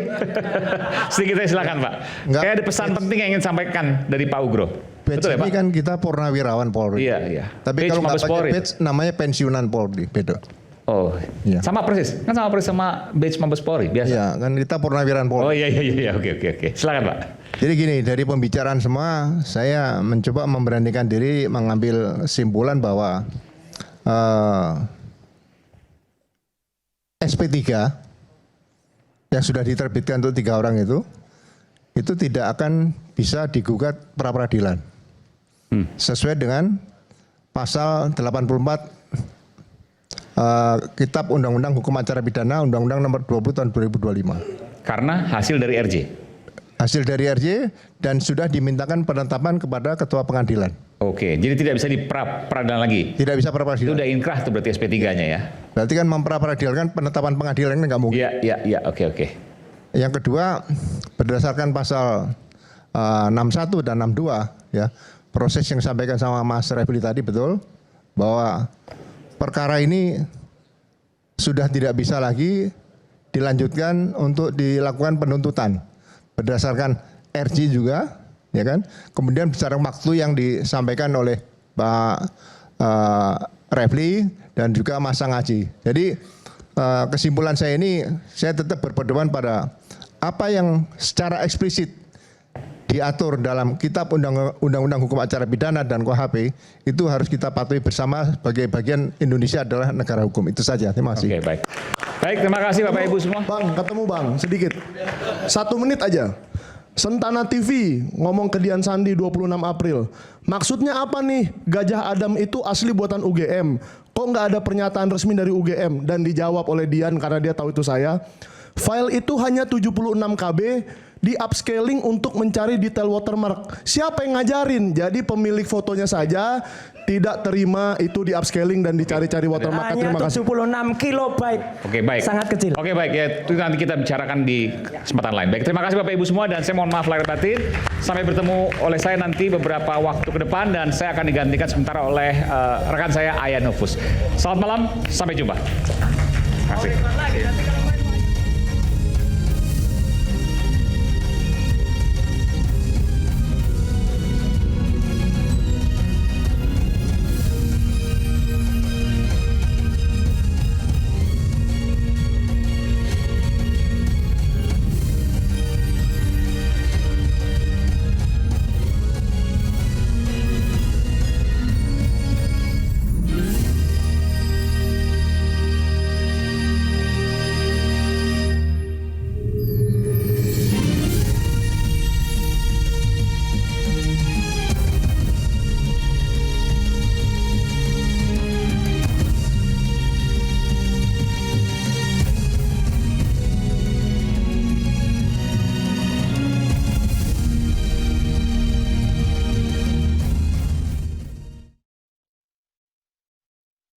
Sedikit saya silakan Pak. Enggak. Kayak ada pesan penting yang ingin sampaikan dari Pak Ugro. Badge Betul ya, ini Pak? kan kita purnawirawan Polri. Iya, iya. Tapi Badge kalau nggak Mabes pakai Polri. badge namanya pensiunan Polri, beda. Oh, Iya. sama persis. Kan sama persis sama badge Mabes Polri biasa. Iya, kan kita purnawirawan Polri. Oh iya, oke. Silakan Pak. Jadi gini, dari pembicaraan semua, saya mencoba memberanikan diri mengambil simpulan bahwa SP3 yang sudah diterbitkan untuk 3 orang itu tidak akan bisa digugat pra peradilan. Sesuai dengan pasal 84 Kitab Undang-Undang Hukum Acara Pidana Undang-Undang Nomor 20 Tahun 2025. Karena hasil dari RJ. Hasil dari RJ dan sudah dimintakan penetapan kepada Ketua Pengadilan. Oke, jadi tidak bisa diperadilan lagi. Tidak bisa pra Itu peradilan. udah inkrah tuh berarti SP3-nya ya. Berarti kan memperadilan penetapan pengadilan ini nggak mungkin. Iya, oke. Yang kedua, berdasarkan pasal 61 dan 62 ya, proses yang disampaikan sama Mas Refli tadi betul bahwa perkara ini sudah tidak bisa lagi dilanjutkan untuk dilakukan penuntutan berdasarkan RJ juga, ya kan? Kemudian berdasarkan waktu yang disampaikan oleh Pak Refli dan juga Mas Sangaji. Jadi kesimpulan saya ini, saya tetap berpedoman pada apa yang secara eksplisit diatur dalam Kitab Undang-Undang Hukum Acara Pidana dan KUHP itu harus kita patuhi bersama sebagai bagian Indonesia adalah negara hukum. Itu saja. Terima kasih. Oke, baik. Baik, terima kasih Bapak Ibu semua. Bang, ketemu Bang, sedikit. 1 menit aja. Sentana TV ngomong ke Dian Sandi 26 April. Maksudnya apa nih? Gajah Adam itu asli buatan UGM. Kok nggak ada pernyataan resmi dari UGM? Dan dijawab oleh Dian karena dia tahu itu saya. File itu hanya 76 KB di upscaling untuk mencari detail watermark. Siapa yang ngajarin? Jadi pemilik fotonya saja tidak terima itu di upscaling dan dicari-cari watermark. Hanya Terima kasih. 76 kilobyte. Oke, baik. Sangat kecil. Oke, baik. Ya, itu nanti kita bicarakan di kesempatan lain. Baik, terima kasih Bapak Ibu semua dan saya mohon maaf lahir batin. Sampai bertemu oleh saya nanti beberapa waktu ke depan dan saya akan digantikan sementara oleh rekan saya Aya Nufus. Selamat malam, sampai jumpa. Terima kasih.